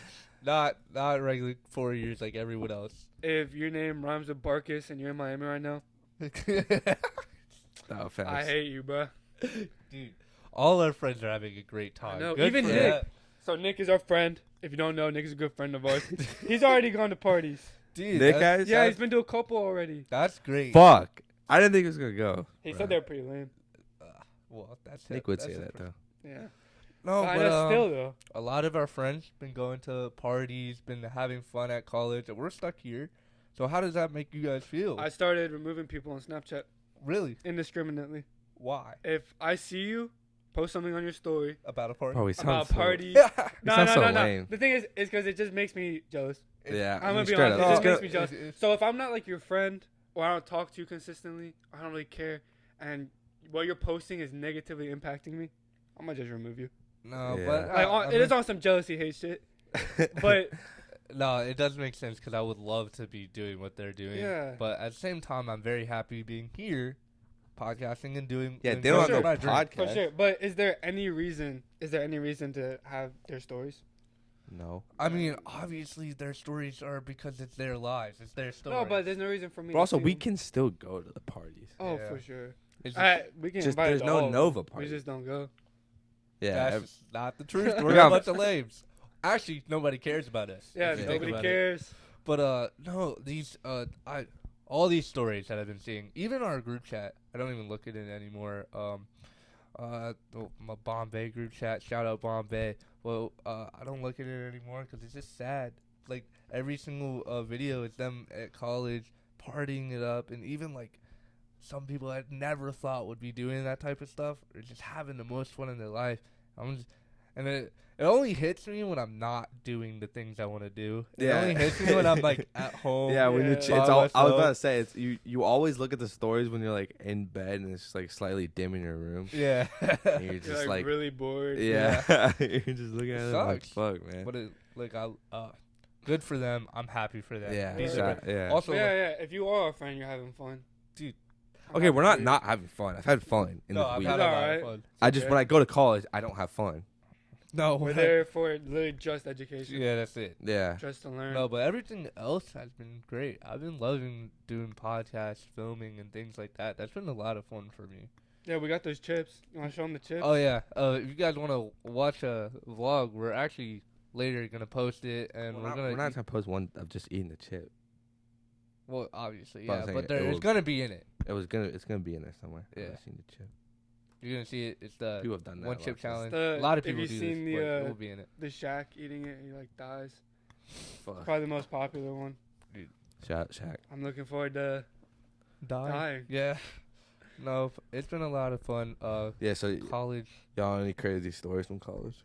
Not regular 4 years like everyone else. If your name rhymes with Barkus and you're in Miami right now, No, facts. I hate you, bro. Dude, all our friends are having a great time. I know. Good Even for Nick. that. So Nick is our friend. If you don't know, Nick is a good friend of ours. He's already gone to parties. Dude, Nick that's, guys? Yeah, he's been to a couple already. that's great. Fuck. I didn't think it was going to go. He bro. said they're pretty lame. Well, that's Nick would say that, though. Yeah. No, I but know still though. a lot of our friends been going to parties, been having fun at college, and we're stuck here. So how does that make you guys feel? I started removing people on Snapchat Really? indiscriminately. Why? If I see you, post something on your story About a party? Bro, he about sounds so... parties. No, sounds so no. lame. The thing is because it just makes me jealous. Yeah. I'm gonna be straight honest. up. It just It's makes me jealous. So if I'm not like your friend, or I don't talk to you consistently, or I don't really care, and what you're posting is negatively impacting me, I'm gonna just remove you. No, Yeah. but Like it is on some jealousy hate shit. But no, it does make sense because I would love to be doing what they're doing. Yeah. But at the same time, I'm very happy being here, podcasting and doing. Yeah, and they don't have sure. no my dream. podcast. for sure. But is there any reason to have their stories? No. I mean, obviously, their stories are because it's their lives. It's their story. No, but there's no reason for me. But also, to we see can still go to the parties. them. Oh, Yeah. for sure. It's just, We can Just invite there's to no all of them. Nova We parties. just don't go. Yeah. that's just not the truth. We're got- a bunch of lames. Actually, nobody cares about us. Yeah, if you think nobody about it. cares. But no, these all these stories that I've been seeing, even our group chat, I don't even look at it anymore. My Bombay group chat, shout out Bombay. Well, I don't look at it anymore because it's just sad. Like every single video is them at college partying it up, and even like some people I never thought would be doing that type of stuff are just having the most fun in their life. And it only hits me when I'm not doing the things I want to do. It Yeah. only hits me when I'm like at home. Yeah, when Yeah. it's by all, I was myself. about to say it's you always look at the stories when you're like in bed and it's just like slightly dim in your room. Yeah. And you're You're just like, like really bored. yeah, you're just looking at it like sucks. fuck, man. But it good for them. I'm happy for them. Yeah, These Yeah. are yeah. also Yeah. If you are a friend, you're having fun. Dude. I'm Okay, happy we're for you. not having fun. I've had fun in no, the I've week. had a lot Alright. of fun. I just Okay. when I go to college, I don't have fun. No, We're there for literally just education. yeah, that's it. Yeah. Just to learn. No, but everything else has been great. I've been loving doing podcasts, filming, and things like that. That's been a lot of fun for me. Yeah, we got those chips. You want to show them the chips? Oh yeah. If you guys want to watch a vlog, we're actually later gonna post it, and We're we're not, gonna. we're not gonna post one of just eating the chip. Well, obviously, But I'm yeah, saying but it it's will- gonna be in it. It's gonna be in there somewhere. Yeah. I've seen the chip. You're gonna see it. It's the People have done that. one a chip lot. challenge. The- a lot of have people you do seen this, the, but it will be in it. The Shaq eating it, he like dies. Fuck. Probably the most popular one. Shout Shaq. I'm looking forward to dying. Yeah. No, it's been a lot of fun. Yeah. So College, y'all any crazy stories from college?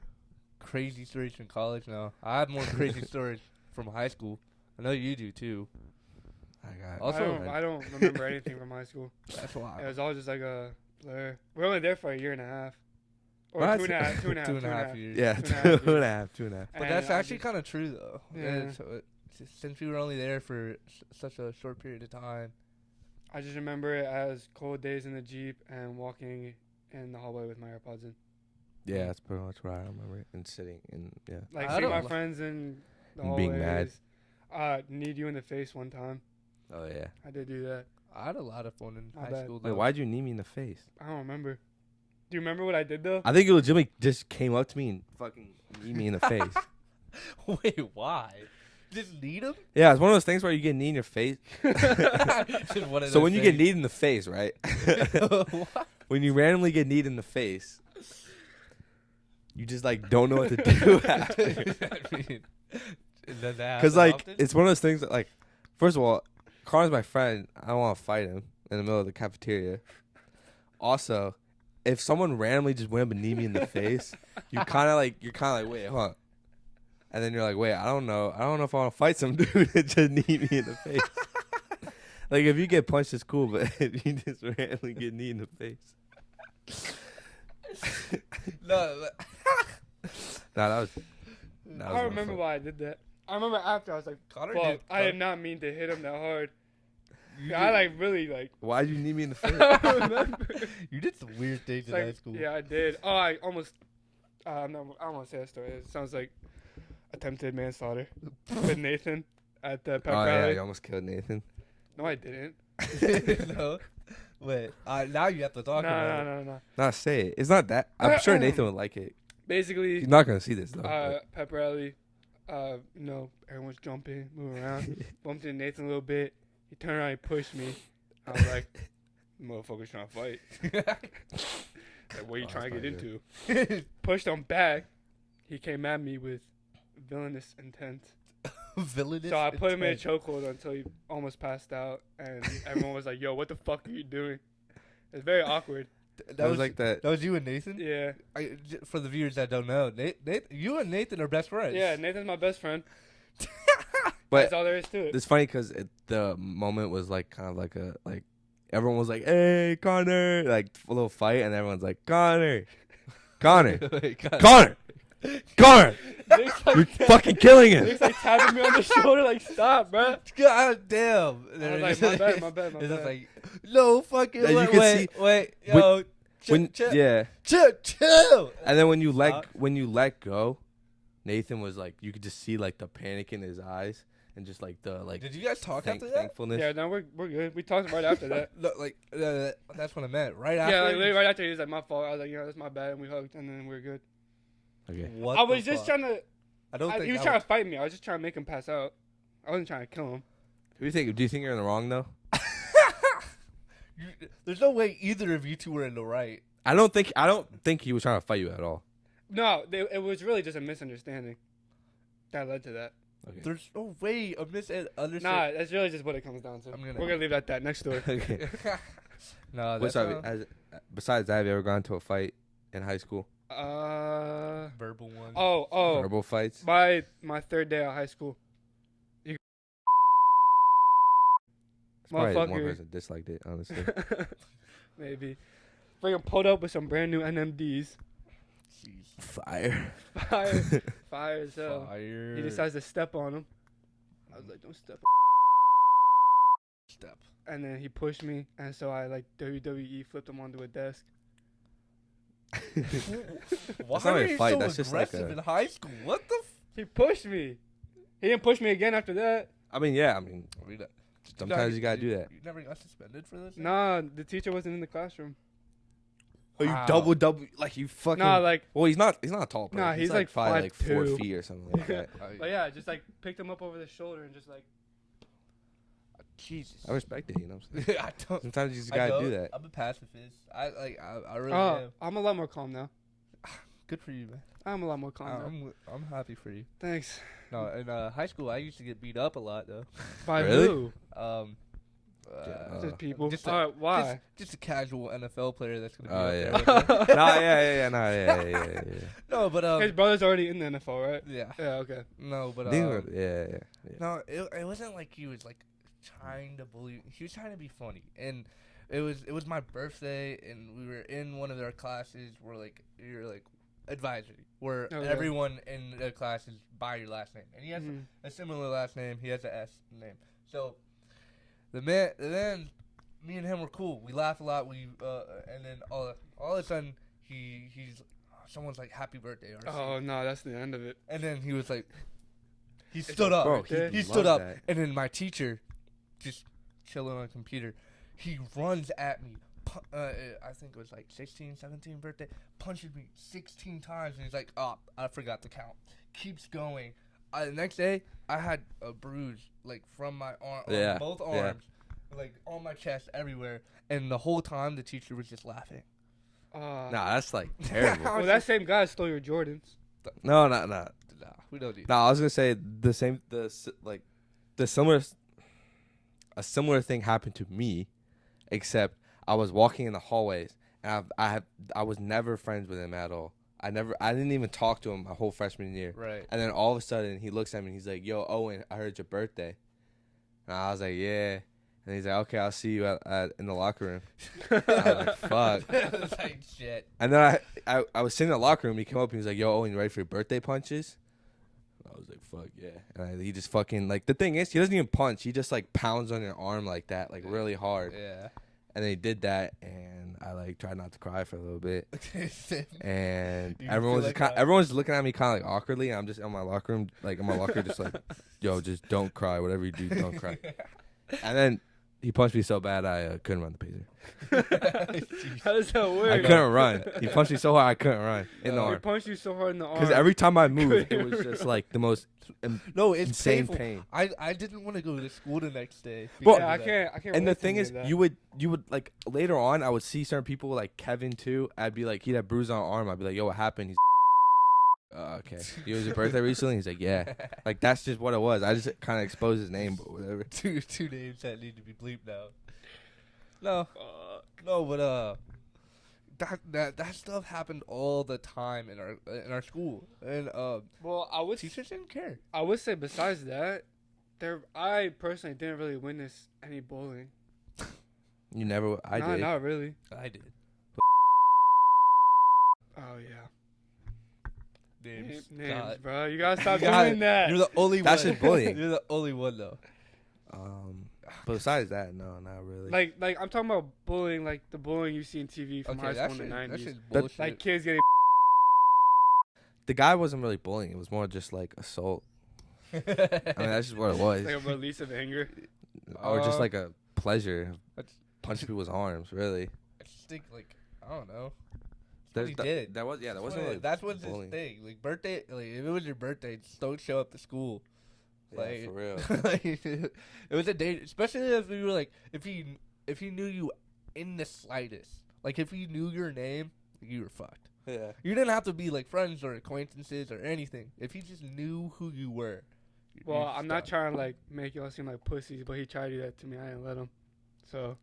crazy stories from college. No, I have more crazy stories from high school. I know you do too. I got. Also- I don't remember anything from high school. That's why. It was all just like a blur. We're only there for a year and a half. Or What? 2.5 Two and a half years. Yeah, 2.5 two and a half. But And that's I actually just- kind of true though. Yeah. Since we were only there for such a short period of time. I just remember it as cold days in the Jeep and walking in the hallway with my AirPods in. Yeah, that's pretty much right. I remember it. And sitting and yeah. Like I seeing my don't- friends in the And being mad. hallways. Need you in the face one time. Oh yeah. I did do that. I had a lot of fun in Not high bad. school. Wait, Though. why'd you knee me in the face? I don't remember. Do you remember what I did though? I think it legitimately just came up to me and fucking knee me in the face. Wait, why? Just need him? Yeah, it's one of those things where you get knee in your face. So when you get kneed in the face, right? What? When you randomly get kneed in the face, you just like don't know what to do after. I mean, does that Because happen like often? it's one of those things that like, first of all, Carn's my friend. I don't want to fight him in the middle of the cafeteria. Also, if someone randomly just went up and knee me in the face, you're kind of like wait, huh? And then you're like, wait, I don't know if I want to fight some dude that just knee me in the face. Like if you get punched, it's cool, but if you just randomly get knee in the face. No, Nah, that was I my remember fault. why I did that. I remember after I was like, Connor fuck, did. I did not mean to hit him that hard. You I did- like really like. Why'd you knee me in the face? I don't remember. You did some weird things It's in like- high school. Yeah, I did. Oh, I almost. No, I don't want to say that story. It sounds like attempted manslaughter with Nathan at the pep Oh yeah, rally. you almost killed Nathan. No, I didn't. No. Wait. Now you have to talk about it. No. Nah, say it. It's not that. I'm sure Nathan would like it. Basically, He's not gonna see this though. pep rally. Everyone's jumping, moving around. Bumped into Nathan a little bit. He turned around, he pushed me. I was like, "Motherfucker's trying to fight." Like, what are you Oh, trying to that's get not into? Pushed him back. He came at me with villainous intent. Villainous. So I put him in a intent. chokehold until he almost passed out, and everyone was like, "Yo, what the fuck are you doing?" It's very awkward. That was like that. That was you and Nathan. Yeah, For the viewers that don't know, you and Nathan are best friends. yeah. Nathan's my best friend. But That's all there is to it. it's funny because the moment was like kind of like a like everyone was like, "Hey, Connor!" Like a little fight, and everyone's like, "Connor, Connor, Wait, God. Connor, Connor, Nick's you're like, fucking killing him." Nick's like tapping me on the shoulder, like, "Stop, bro." God damn. I was like, "My bad, my bad, my It's just bad." like, no fucking Yeah, you way. can Wait, yo, When chill, yeah, chill. and then when you Stop. let go, Nathan was like, you could just see like the panic in his eyes and just like the like Did you guys talk after that? thankfulness. Yeah, no, we're good. We talked right after that. No, like that's what I meant. Right after. Yeah, like literally right after he was like, "My fault." I was like, "That's my bad," and we hugged, and then we were good. Okay. What I was the just fuck? trying to. I don't think He was I trying to fight me. I was just trying to make him pass out. I wasn't trying to kill him. Who do you think? Do you think you're in the wrong though? There's no way either of you two were in the right. I don't think he was trying to fight you at all. No, it was really just a misunderstanding that led to that. Okay. There's no way a misunderstanding. Nah, that's really just what it comes down to. We're gonna leave it at that. Next story. Okay. No, What's that's up? Besides that, have you ever gone to a fight in high school? verbal one. Oh. Verbal fights? My third day of high school. Probably one Motherfucker. person disliked it, honestly. Maybe. Freaking pulled up with some brand new NMDs. Jeez. Fire. Fire as hell. Fire. He decides to step on him. I was like, "Don't step." Step. And then he pushed me, and so I like WWE flipped him onto a desk. Why That's not are a you fight, so that's just like aggressive a- in high school? What the? He pushed me. He didn't push me again after that. I mean, sometimes you gotta do that. You never got suspended for this? Nah, the teacher wasn't in the classroom. Oh, you Wow. double, like you fucking. Nah, like, Well, he's not a tall person. Nah, he's like probably like 4 5'2". feet or something like that. but yeah, just like picked him up over the shoulder and just like. Jesus. I respect it, you know what I'm saying? I don't. Sometimes you just I gotta don't. do that. I'm a pacifist. I really Oh, am. I'm a lot more calm now. Good for you, man. I'm a lot more calm now. I'm happy for you. Thanks. No, in high school I used to get beat up a lot though. By Really? who? Just people. just Alright, why? Just a casual NFL player that's gonna be Oh, up yeah. there. Nah, yeah. No, but His brother's already in the NFL, right? yeah. Yeah. Okay. No, but Yeah. no, it wasn't like he was like trying to bully. He was trying to be funny, and it was my birthday, and we were in one of their classes where like you're like advisory, where Okay. everyone in the class is by your last name, and he has Mhm. a similar last name. He has an S name, so then me and him were cool. We laughed a lot. And then all of a sudden someone's like happy birthday, RC. Oh no, that's the end of it. And then he was like, he stood up. Bro, Okay. He he'd stood love up, that. and then my teacher, just chilling on a computer, he runs at me. I think it was like 16, 17 birthday. Punches me 16 times, and he's like, "Oh, I forgot to count." Keeps going. The next day, I had a bruise like from my arm, Yeah, both yeah. arms, like on my chest, everywhere. And the whole time, the teacher was just laughing. Nah, that's like terrible. Well, that same guy stole your Jordans. No. Nah, we don't need. Nah, I was gonna say a similar thing happened to me, except I was walking in the hallways and I was never friends with him at all. I didn't even talk to him my whole freshman year. Right. And then all of a sudden he looks at me and he's like, "Yo, Owen, I heard your birthday." And I was like, "Yeah." And he's like, okay, I'll see you in the locker room. I was like, fuck. It's like shit. And then I was sitting in the locker room. He came up and he was like, yo, Owen, you ready for your birthday punches? I was like, fuck yeah. And he just fucking, like, the thing is, he doesn't even punch. He just, like, pounds on your arm like that, like, really hard. Yeah. And then he did that, and I, like, tried not to cry for a little bit. And You everyone was feel just like everyone's looking at me kind of, like, awkwardly. And I'm just in my locker room, like, in my locker, just like, yo, just don't cry. Whatever you do, don't cry. And then he punched me so bad I couldn't run the pacer. How does that work? I couldn't run. He punched me so hard I couldn't run in the He arm. punched you so hard in the arm. Because every time I moved, it was just like the most No, it's insane painful. pain. I didn't want to go to school the next day. Well, yeah, because of I can't. And the wait to thing do is, that. you would like later on, I would see certain people like Kevin too. I'd be like, he'd have bruise on arm. I'd be like, yo, what happened? He's okay. It was your birthday recently? He's like, yeah. Like that's just what it was. I just kind of exposed his name, but whatever. two names that need to be bleeped now. No, but that stuff happened all the time in our school, and well, teachers didn't care. I would say besides that, I personally didn't really witness any bullying. You never. I did. Not really. I did. Oh yeah. Names, Names, bro. You gotta stop You gotta- doing that. You're the only one. That's just bullying. You're the only one though. But besides that, no, not really. Like I'm talking about bullying, like the bullying you see in TV from high school in the That's 90s. just bullshit. Like kids getting. The guy wasn't really bullying. It was more just like assault. I mean, that's just what it was. Like a release of anger. Or just like a pleasure. That's- Punching people's arms, really. I just think like I don't know. There's That's what he did. That was that That's wasn't what- really that's what's bullying. his thing. Like birthday, like if it was your birthday, just don't show up to school. Yeah, Like for real. like, it was a date, especially if you were like if he knew you in the slightest. Like if he knew your name, you were fucked. Yeah. You didn't have to be like friends or acquaintances or anything. If he just knew who you were. Well, I'm not trying to like make y'all seem like pussies, but he tried to do that to me. I didn't let him. So.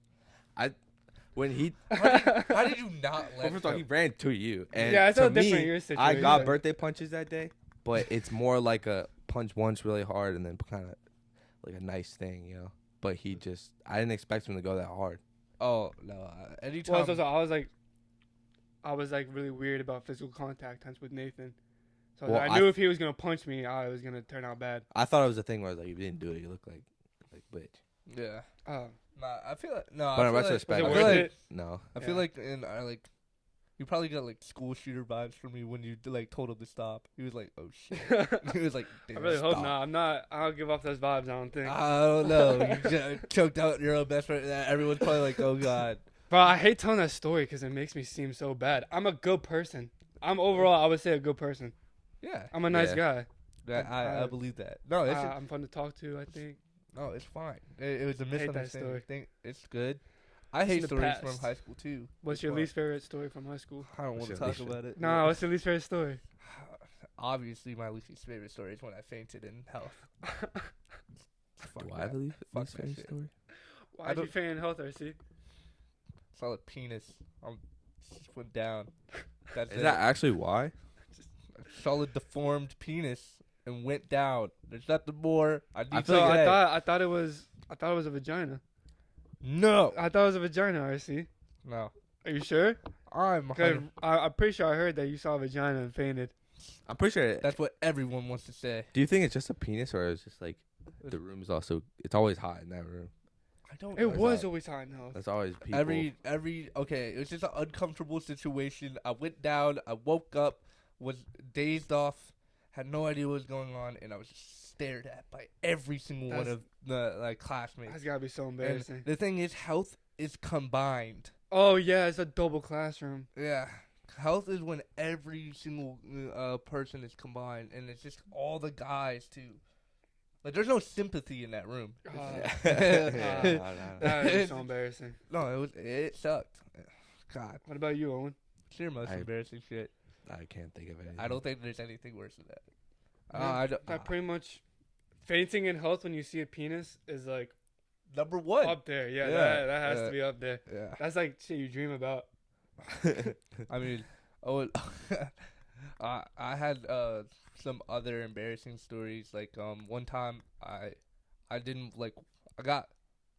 When he How did you not well, let first of all, he him? ran to you, and Yeah, it's to all different in me, your I situation. got birthday punches that day, but it's more like a punch once really hard and then kind of like a nice thing, you know. But I didn't expect him to go that hard. Oh no! Anytime. Well, so I was like really weird about physical contact times with Nathan. So Well, I knew if he was gonna punch me, it was gonna turn out bad. I thought it was a thing where I was like, if you didn't do it, you look like bitch. Yeah. Oh, Nah, I feel like no. But I in feel like, retrospect, was I it feel worth like, it? No. I feel Yeah. like you probably got like school shooter vibes from me when you like told him to stop. He was like, "Oh shit." He was like, I "Damn, really hope stop." not. I'm not. I don't give off those vibes. I don't think. I don't know. You just choked out your own best friend. Everyone's probably like, "Oh god." Bro, I hate telling that story because it makes me seem so bad. I'm a good person. I'm overall, I would say a good person. Yeah. I'm a nice Yeah. guy. I believe that. No, it's I'm fun to talk to. I think. no, it's fine. It was a hate that misunderstanding. story. I think it's good. I hate in the stories from past. high school too. What's your Why? least favorite story from high school? I don't want to What's talk your least about it. No, what's your least favorite story? Obviously, my least favorite story is when I fainted in health. Fuck Do I that. believe Fuck this that fairy shit. story? Why'd you faint in health, RC? Solid penis. Just went down. That's Is it. that actually why? Solid deformed penis and went down. There's nothing more. I need I to feel like say. I thought it was a vagina. No. I thought it was a vagina, RC. No. Are you sure? I'm. 'Cause I'm pretty sure I heard that you saw a vagina and fainted. I'm pretty sure. That's what everyone wants to say. Do you think it's just a penis, or it's just like the room's also? It's always hot in that room. I don't. It know. was always hot in health. That's always people. Every okay. It was just an uncomfortable situation. I went down. I woke up, was dazed off, had no idea what was going on, and I was just stared at by every single one That's- of the like classmates. That's gotta be so And embarrassing. the thing is, health is combined. Oh yeah, it's a double classroom. Yeah. Health is when every single person is combined, and it's just all the guys too. Like there's no sympathy in that room. That is so embarrassing. No, it sucked. God, What about you, Owen? it's your most I- embarrassing shit. I can't think of anything. I don't think there's anything worse than that. Yeah, that pretty much fainting in health when you see a penis is like number one. up there. Yeah, Yeah, that has yeah. to be up there. Yeah, That's like shit you dream about. I mean, I had some other embarrassing stories. Like one time I didn't like I got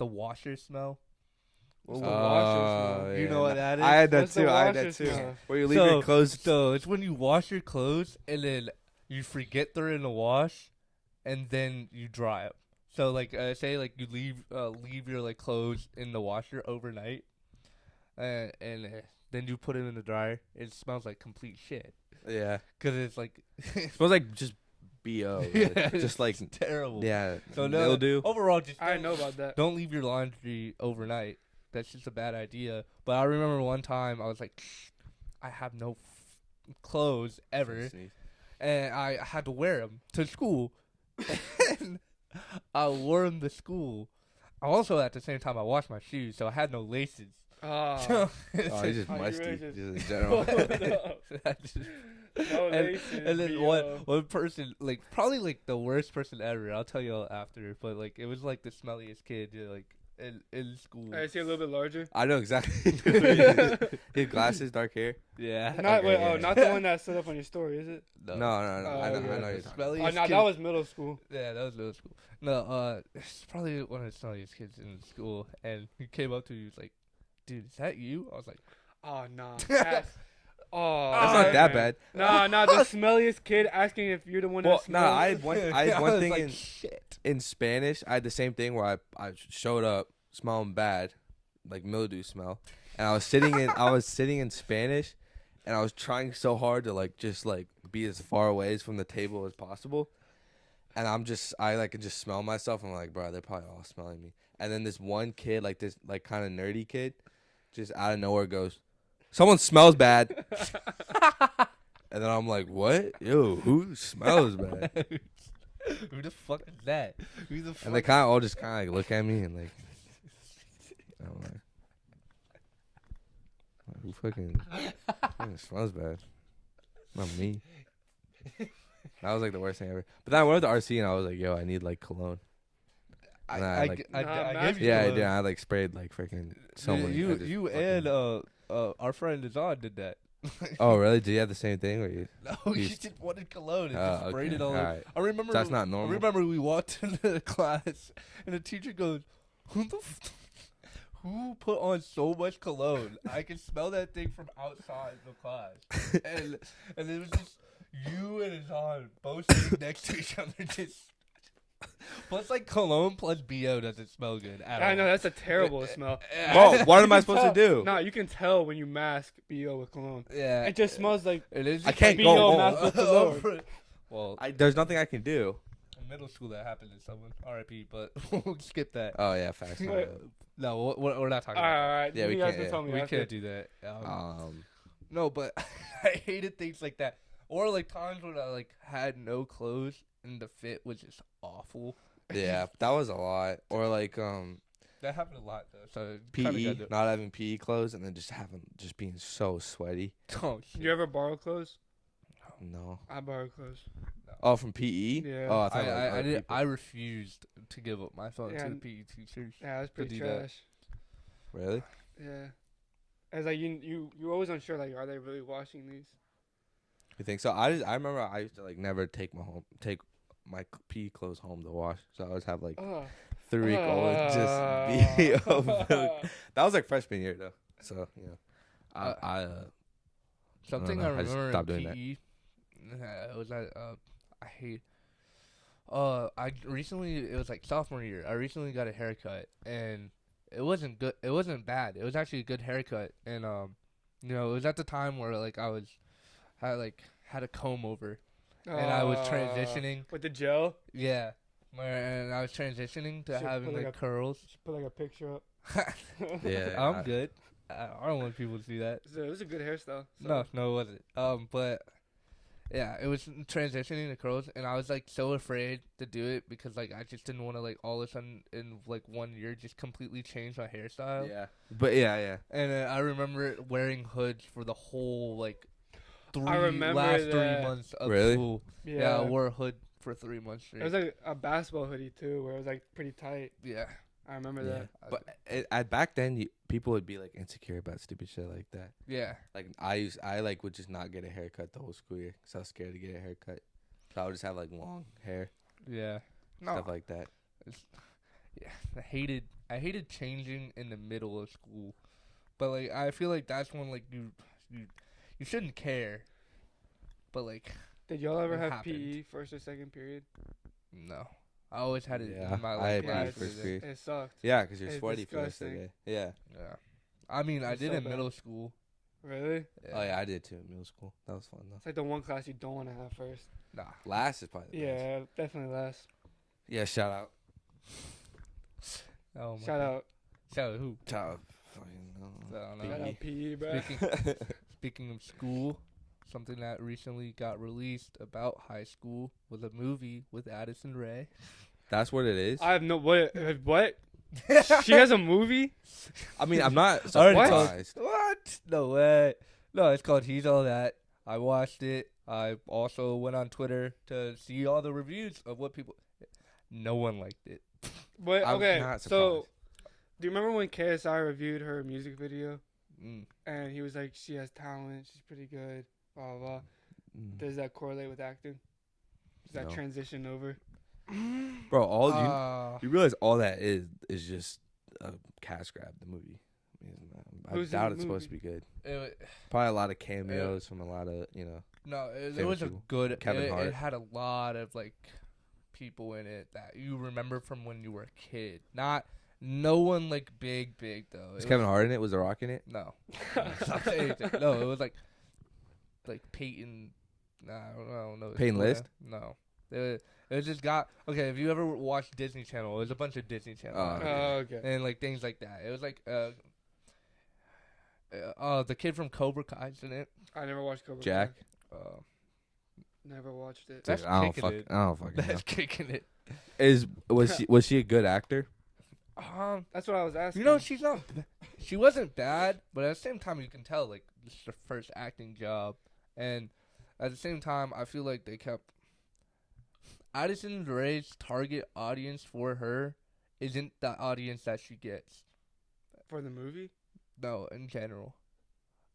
the washer smell. What's the washer smell? You know what that is? I had that What's the too. I had washer that too. smell? Where you leave your clothes. So it's when you wash your clothes and then you forget they're in the wash, and then you dry them. So like say like you leave your like clothes in the washer overnight, and then you put it in the dryer. It smells like complete shit. Yeah. Cause it's like It smells like just BO. yeah, Just like it's terrible. yeah. So mildew. overall, just I didn't know about that. don't leave your laundry overnight. That's just a bad idea. But I remember one time I was like, I have no clothes ever, and I had to wear them to school. And I wore them to school. Also, at the same time, I washed my shoes, so I had no laces. Oh, Oh, he's just Oh, you musty. really Just just- in general. no and, laces, and then BO. one person, like probably like the worst person ever. I'll tell you all after, but like it was like the smelliest kid, like in school. Is he a little bit larger? I know exactly. He had glasses, dark hair. Yeah. Not Okay, wait, yeah. oh, not the one that stood up on your story, is it? No, no. I know. Oh, I know okay. you're talking about. Smelliest Oh, no, kid. that was middle school. Yeah, that was middle school. No, it's probably one of the smelliest kids in school, and he came up to me, he was like, "Dude, is that you?" I was like, Oh no. That's, oh, That's not that man. bad. Nah, the smelliest kid asking if you're the one Well, that smells. I had one was thing like, shit. in Spanish. I had the same thing where I showed up smelling bad, like mildew smell, and I was sitting in Spanish, and I was trying so hard to like just like be as far away from the table as possible, and I could just smell myself. I'm like, bro, they're probably all smelling me. And then this one kid, like this like kind of nerdy kid, just out of nowhere goes, "Someone smells bad." And then I'm like, what? Yo, who smells bad? Who the fuck is that? Who the fuck? And they kind of all just kind of like look at me and like, I'm like, who fucking smells bad? Not me. That was like the worst thing ever. But then I went to RC and I was like, yo, I need like cologne. And I gave you Yeah, I cologne. did. I like sprayed like freaking someone. You and our friend Azad did that. Oh really? Did you have the same thing? Or you? No, you just wanted cologne and just sprayed Okay. it all over. Alright. I remember. So that's not normal? I remember we walked into the class and the teacher goes, who put on so much cologne? I can smell that thing from outside the class." and it was just you and Azad both sitting next to each other, just. Plus, like cologne plus BO doesn't smell good at all. I know that's a terrible smell. Well, what am I You can supposed tell- to do? Nah, you can tell when you mask BO with cologne. Yeah, It just smells like It is. I just can't BO go masked home. with cologne. Well, There's nothing I can do. in middle school that happened to someone. R.I.P. But we'll skip that. Oh yeah, facts. Wait. No, we're not talking All about right. Yeah, you we guys can't- can yeah. tell me that. We after. can't do that. that. No, but I hated things like that. Or like times when I like had no clothes and the fit was just awful. Yeah, that was a lot. Or like That happened a lot though. So kinda PE, got not having PE clothes, and then just being so sweaty. oh shit. You ever borrow clothes? No. I borrow clothes. Oh, from PE? Yeah. Oh, I thought like I other did. people. I refused to give up my phone Yeah, to the PE teachers. Yeah, that's pretty do that. trash. Really? Yeah. It's like you're always unsure. Like, are they really washing these? You think so? I remember I used to like never take my PE clothes home to wash. So I always have like Oh. 3 week old just be milk. That was like freshman year though. So yeah. I Something know, I I just remember stopped in doing that. PE was that I hate. I recently, it was like sophomore year. I recently got a haircut and it wasn't good. It wasn't bad. It was actually a good haircut, and it was at the time where like had a comb over, and I was transitioning. with the gel. Yeah, and I was transitioning to Should having put, like, like a- curls. Just put like a picture up. yeah. I'm good. I don't want people to see that. So it was a good hairstyle. No, it wasn't. But yeah, it was transitioning to curls, and I was like so afraid to do it because like I just didn't want to like all of a sudden in like 1 year just completely change my hairstyle. Yeah. But yeah. And I remember wearing hoods for the whole like remember last 3 that. months of Really? school. Yeah, I wore a hood for 3 months straight. It was like a basketball hoodie too, where it was like pretty tight. yeah. I remember Yeah. that. But back then, people would be like insecure about stupid shit like that. Yeah. Like I like would just not get a haircut the whole school year because I was scared to get a haircut. So I would just have like long hair, Yeah. stuff like that. Yeah, I hated I hated changing in the middle of school, but like I feel like that's when like you shouldn't care, but like Did y'all ever It have happened. PE first or second period? no, I always had it Yeah, in my I like had Yeah, PE last first year. period. It sucked. Yeah, because you're It's sweaty for the rest of the disgusting. day. Yeah. Yeah, I mean I It's did so in bad. middle school. Really? Oh yeah, I did too in middle school. That was fun though. It's like the one class you don't want to have first. Nah, Last is probably the best. Yeah, definitely last. Yeah, shout out. oh my Shout God. out. Shout out who? Shout out. Fucking, I don't know. Shout out PE, bro. Speaking of school, something that recently got released about high school was a movie with Addison Rae. That's what it is. I have no what? She has a movie? I mean, I'm not Already surprised. What? No way. No, it's called He's All That. I watched it. I also went on Twitter to see all the reviews of what people. No one liked it. But I'm okay, not so surprised. do you remember when KSI reviewed her music video Mm. and he was like, she has talent, she's pretty good, blah blah blah. Mm. Does that correlate with acting? Does that No. transition over? Bro, all you realize all that is just a cash grab. The movie. I Who's in doubt the it's supposed to movie? be good. It, Probably a lot of cameos from a lot of no, it Famous was a people. good. Kevin Hart. It had a lot of like people in it that you remember from when you were a kid. Not no one like big though. Was It Kevin Hart in it? Was The Rock in it? No. Stop saying anything. No, it was like Peyton. Nah, I don't know. Peyton List? No. It was just got okay. If you ever watched Disney Channel, it was a bunch of Disney Channel Oh, actors Oh, okay. and like things like that. It was like the kid from Cobra Kai's in it. I never watched Cobra Jack? Kai. Uh, Never watched it. That's Dude, I don't kicking it. fucking know. that's kicking it. Was she a good actor? That's what I was asking. You know, she wasn't bad, but at the same time, you can tell like this is her first acting job, and at the same time, I feel like they kept Addison Rae's target audience for her isn't the audience that she gets. For the movie? No, in general,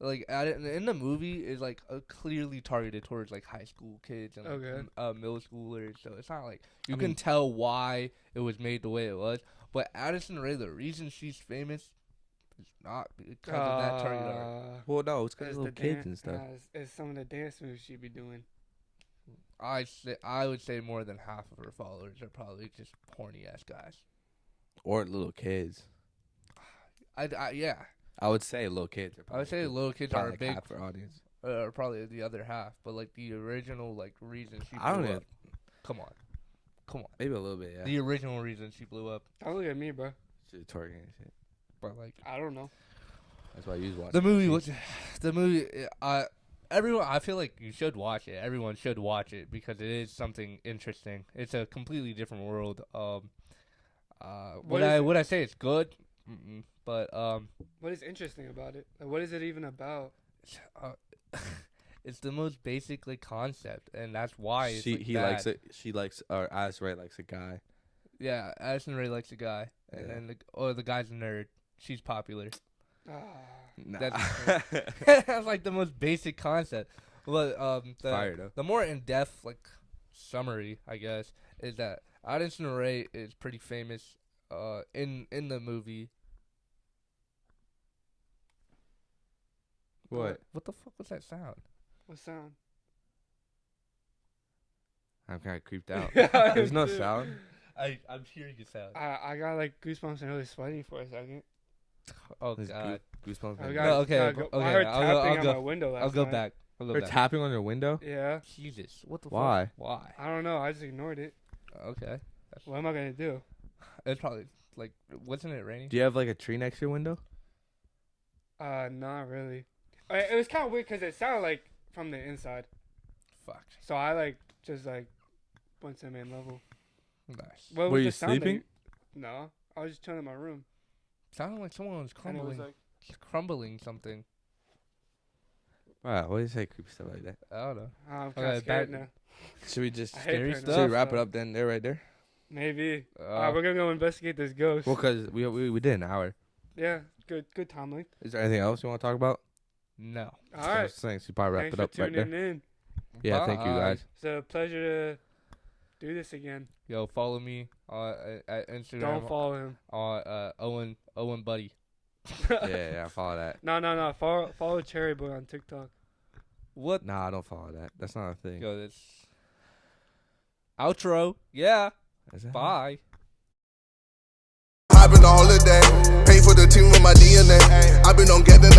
like in the movie is like clearly targeted towards like high school kids and like, Okay. middle schoolers. So it's not like you I can mean- tell why it was made the way it was. But Addison Rae, the reason she's famous is not because of that target audience. Well, no, it's because As of the little kids and stuff. As some of the dance moves she'd be doing. I would say more than half of her followers are probably just horny ass guys. Or little kids. Yeah, I would say little kids. I would say little kids are a like big, half her audience. probably the other half. But like the original like reason she I don't blew know. up. Come on. Maybe a little bit, yeah. The original reason she blew up. Don't look at me, bro. She's twerking and shit. But like I don't know. That's why you was watching. the movie was, the movie. Everyone, I feel like you should watch it. Everyone should watch it because it is something interesting. It's a completely different world. Would I say it's good? Mm-mm. But What is interesting about it? Like, what is it even about? it's the most basic like concept, and that's why it's, He bad. likes it. She likes, or Addison Rae likes a guy. Yeah, Addison Rae likes a guy, and Yeah. then the guy's a nerd. She's popular. Ah, Nah. That's like the most basic concept. Well, Fire though. the more in depth like summary, I guess, is that Addison Rae is pretty famous. In the movie. What? What the fuck was that sound? what sound? I'm kind of creeped out. Yeah, There's no dude. sound. I'm hearing a sound. I got like goosebumps and really sweating for a second. Oh There's god. Goosebumps. I right got, now. okay, I okay, heard I'll tapping go- on my window last I'll go night. back. I'll go They're back. tapping on your window. Yeah, Jesus, what the Why? fuck? Why? I don't know. I just ignored it. Okay, What am I gonna do? it's probably like wasn't it raining? Do you have like a tree next to your window? Not really. It was kind of weird because it sounded like from the inside. Fuck. So I like just like went to the main level. Nice. What Were was you the sound that sleeping? No, I was just chilling in my room. Sounded like someone was And it was crumbling, like, crumbling something. Wow, what do you say creepy stuff like that? I don't know. oh, I'm Okay, kind of scared back- now. Should we just I hate Scary paranormal stuff. should we wrap it stuff. up then? They're right there. Maybe. Uh, We're gonna go investigate this ghost. Well, cause we did an hour. Yeah, good time length. Is there anything else you want to talk about? No. All right. Thanks. You probably wrap Thanks it for up right tuning there. in. Yeah, thank you Bye. guys. It's a pleasure to Do this again. Yo, follow me at Instagram. Don't follow him. Owen Buddy. Yeah, follow that. No. Follow Cherry Boy on TikTok. What? Nah, I don't follow that. That's not a thing. Yo, this outro. Yeah. Is that Bye. I've been on holiday, pay for the team with my DNA. I've been on getting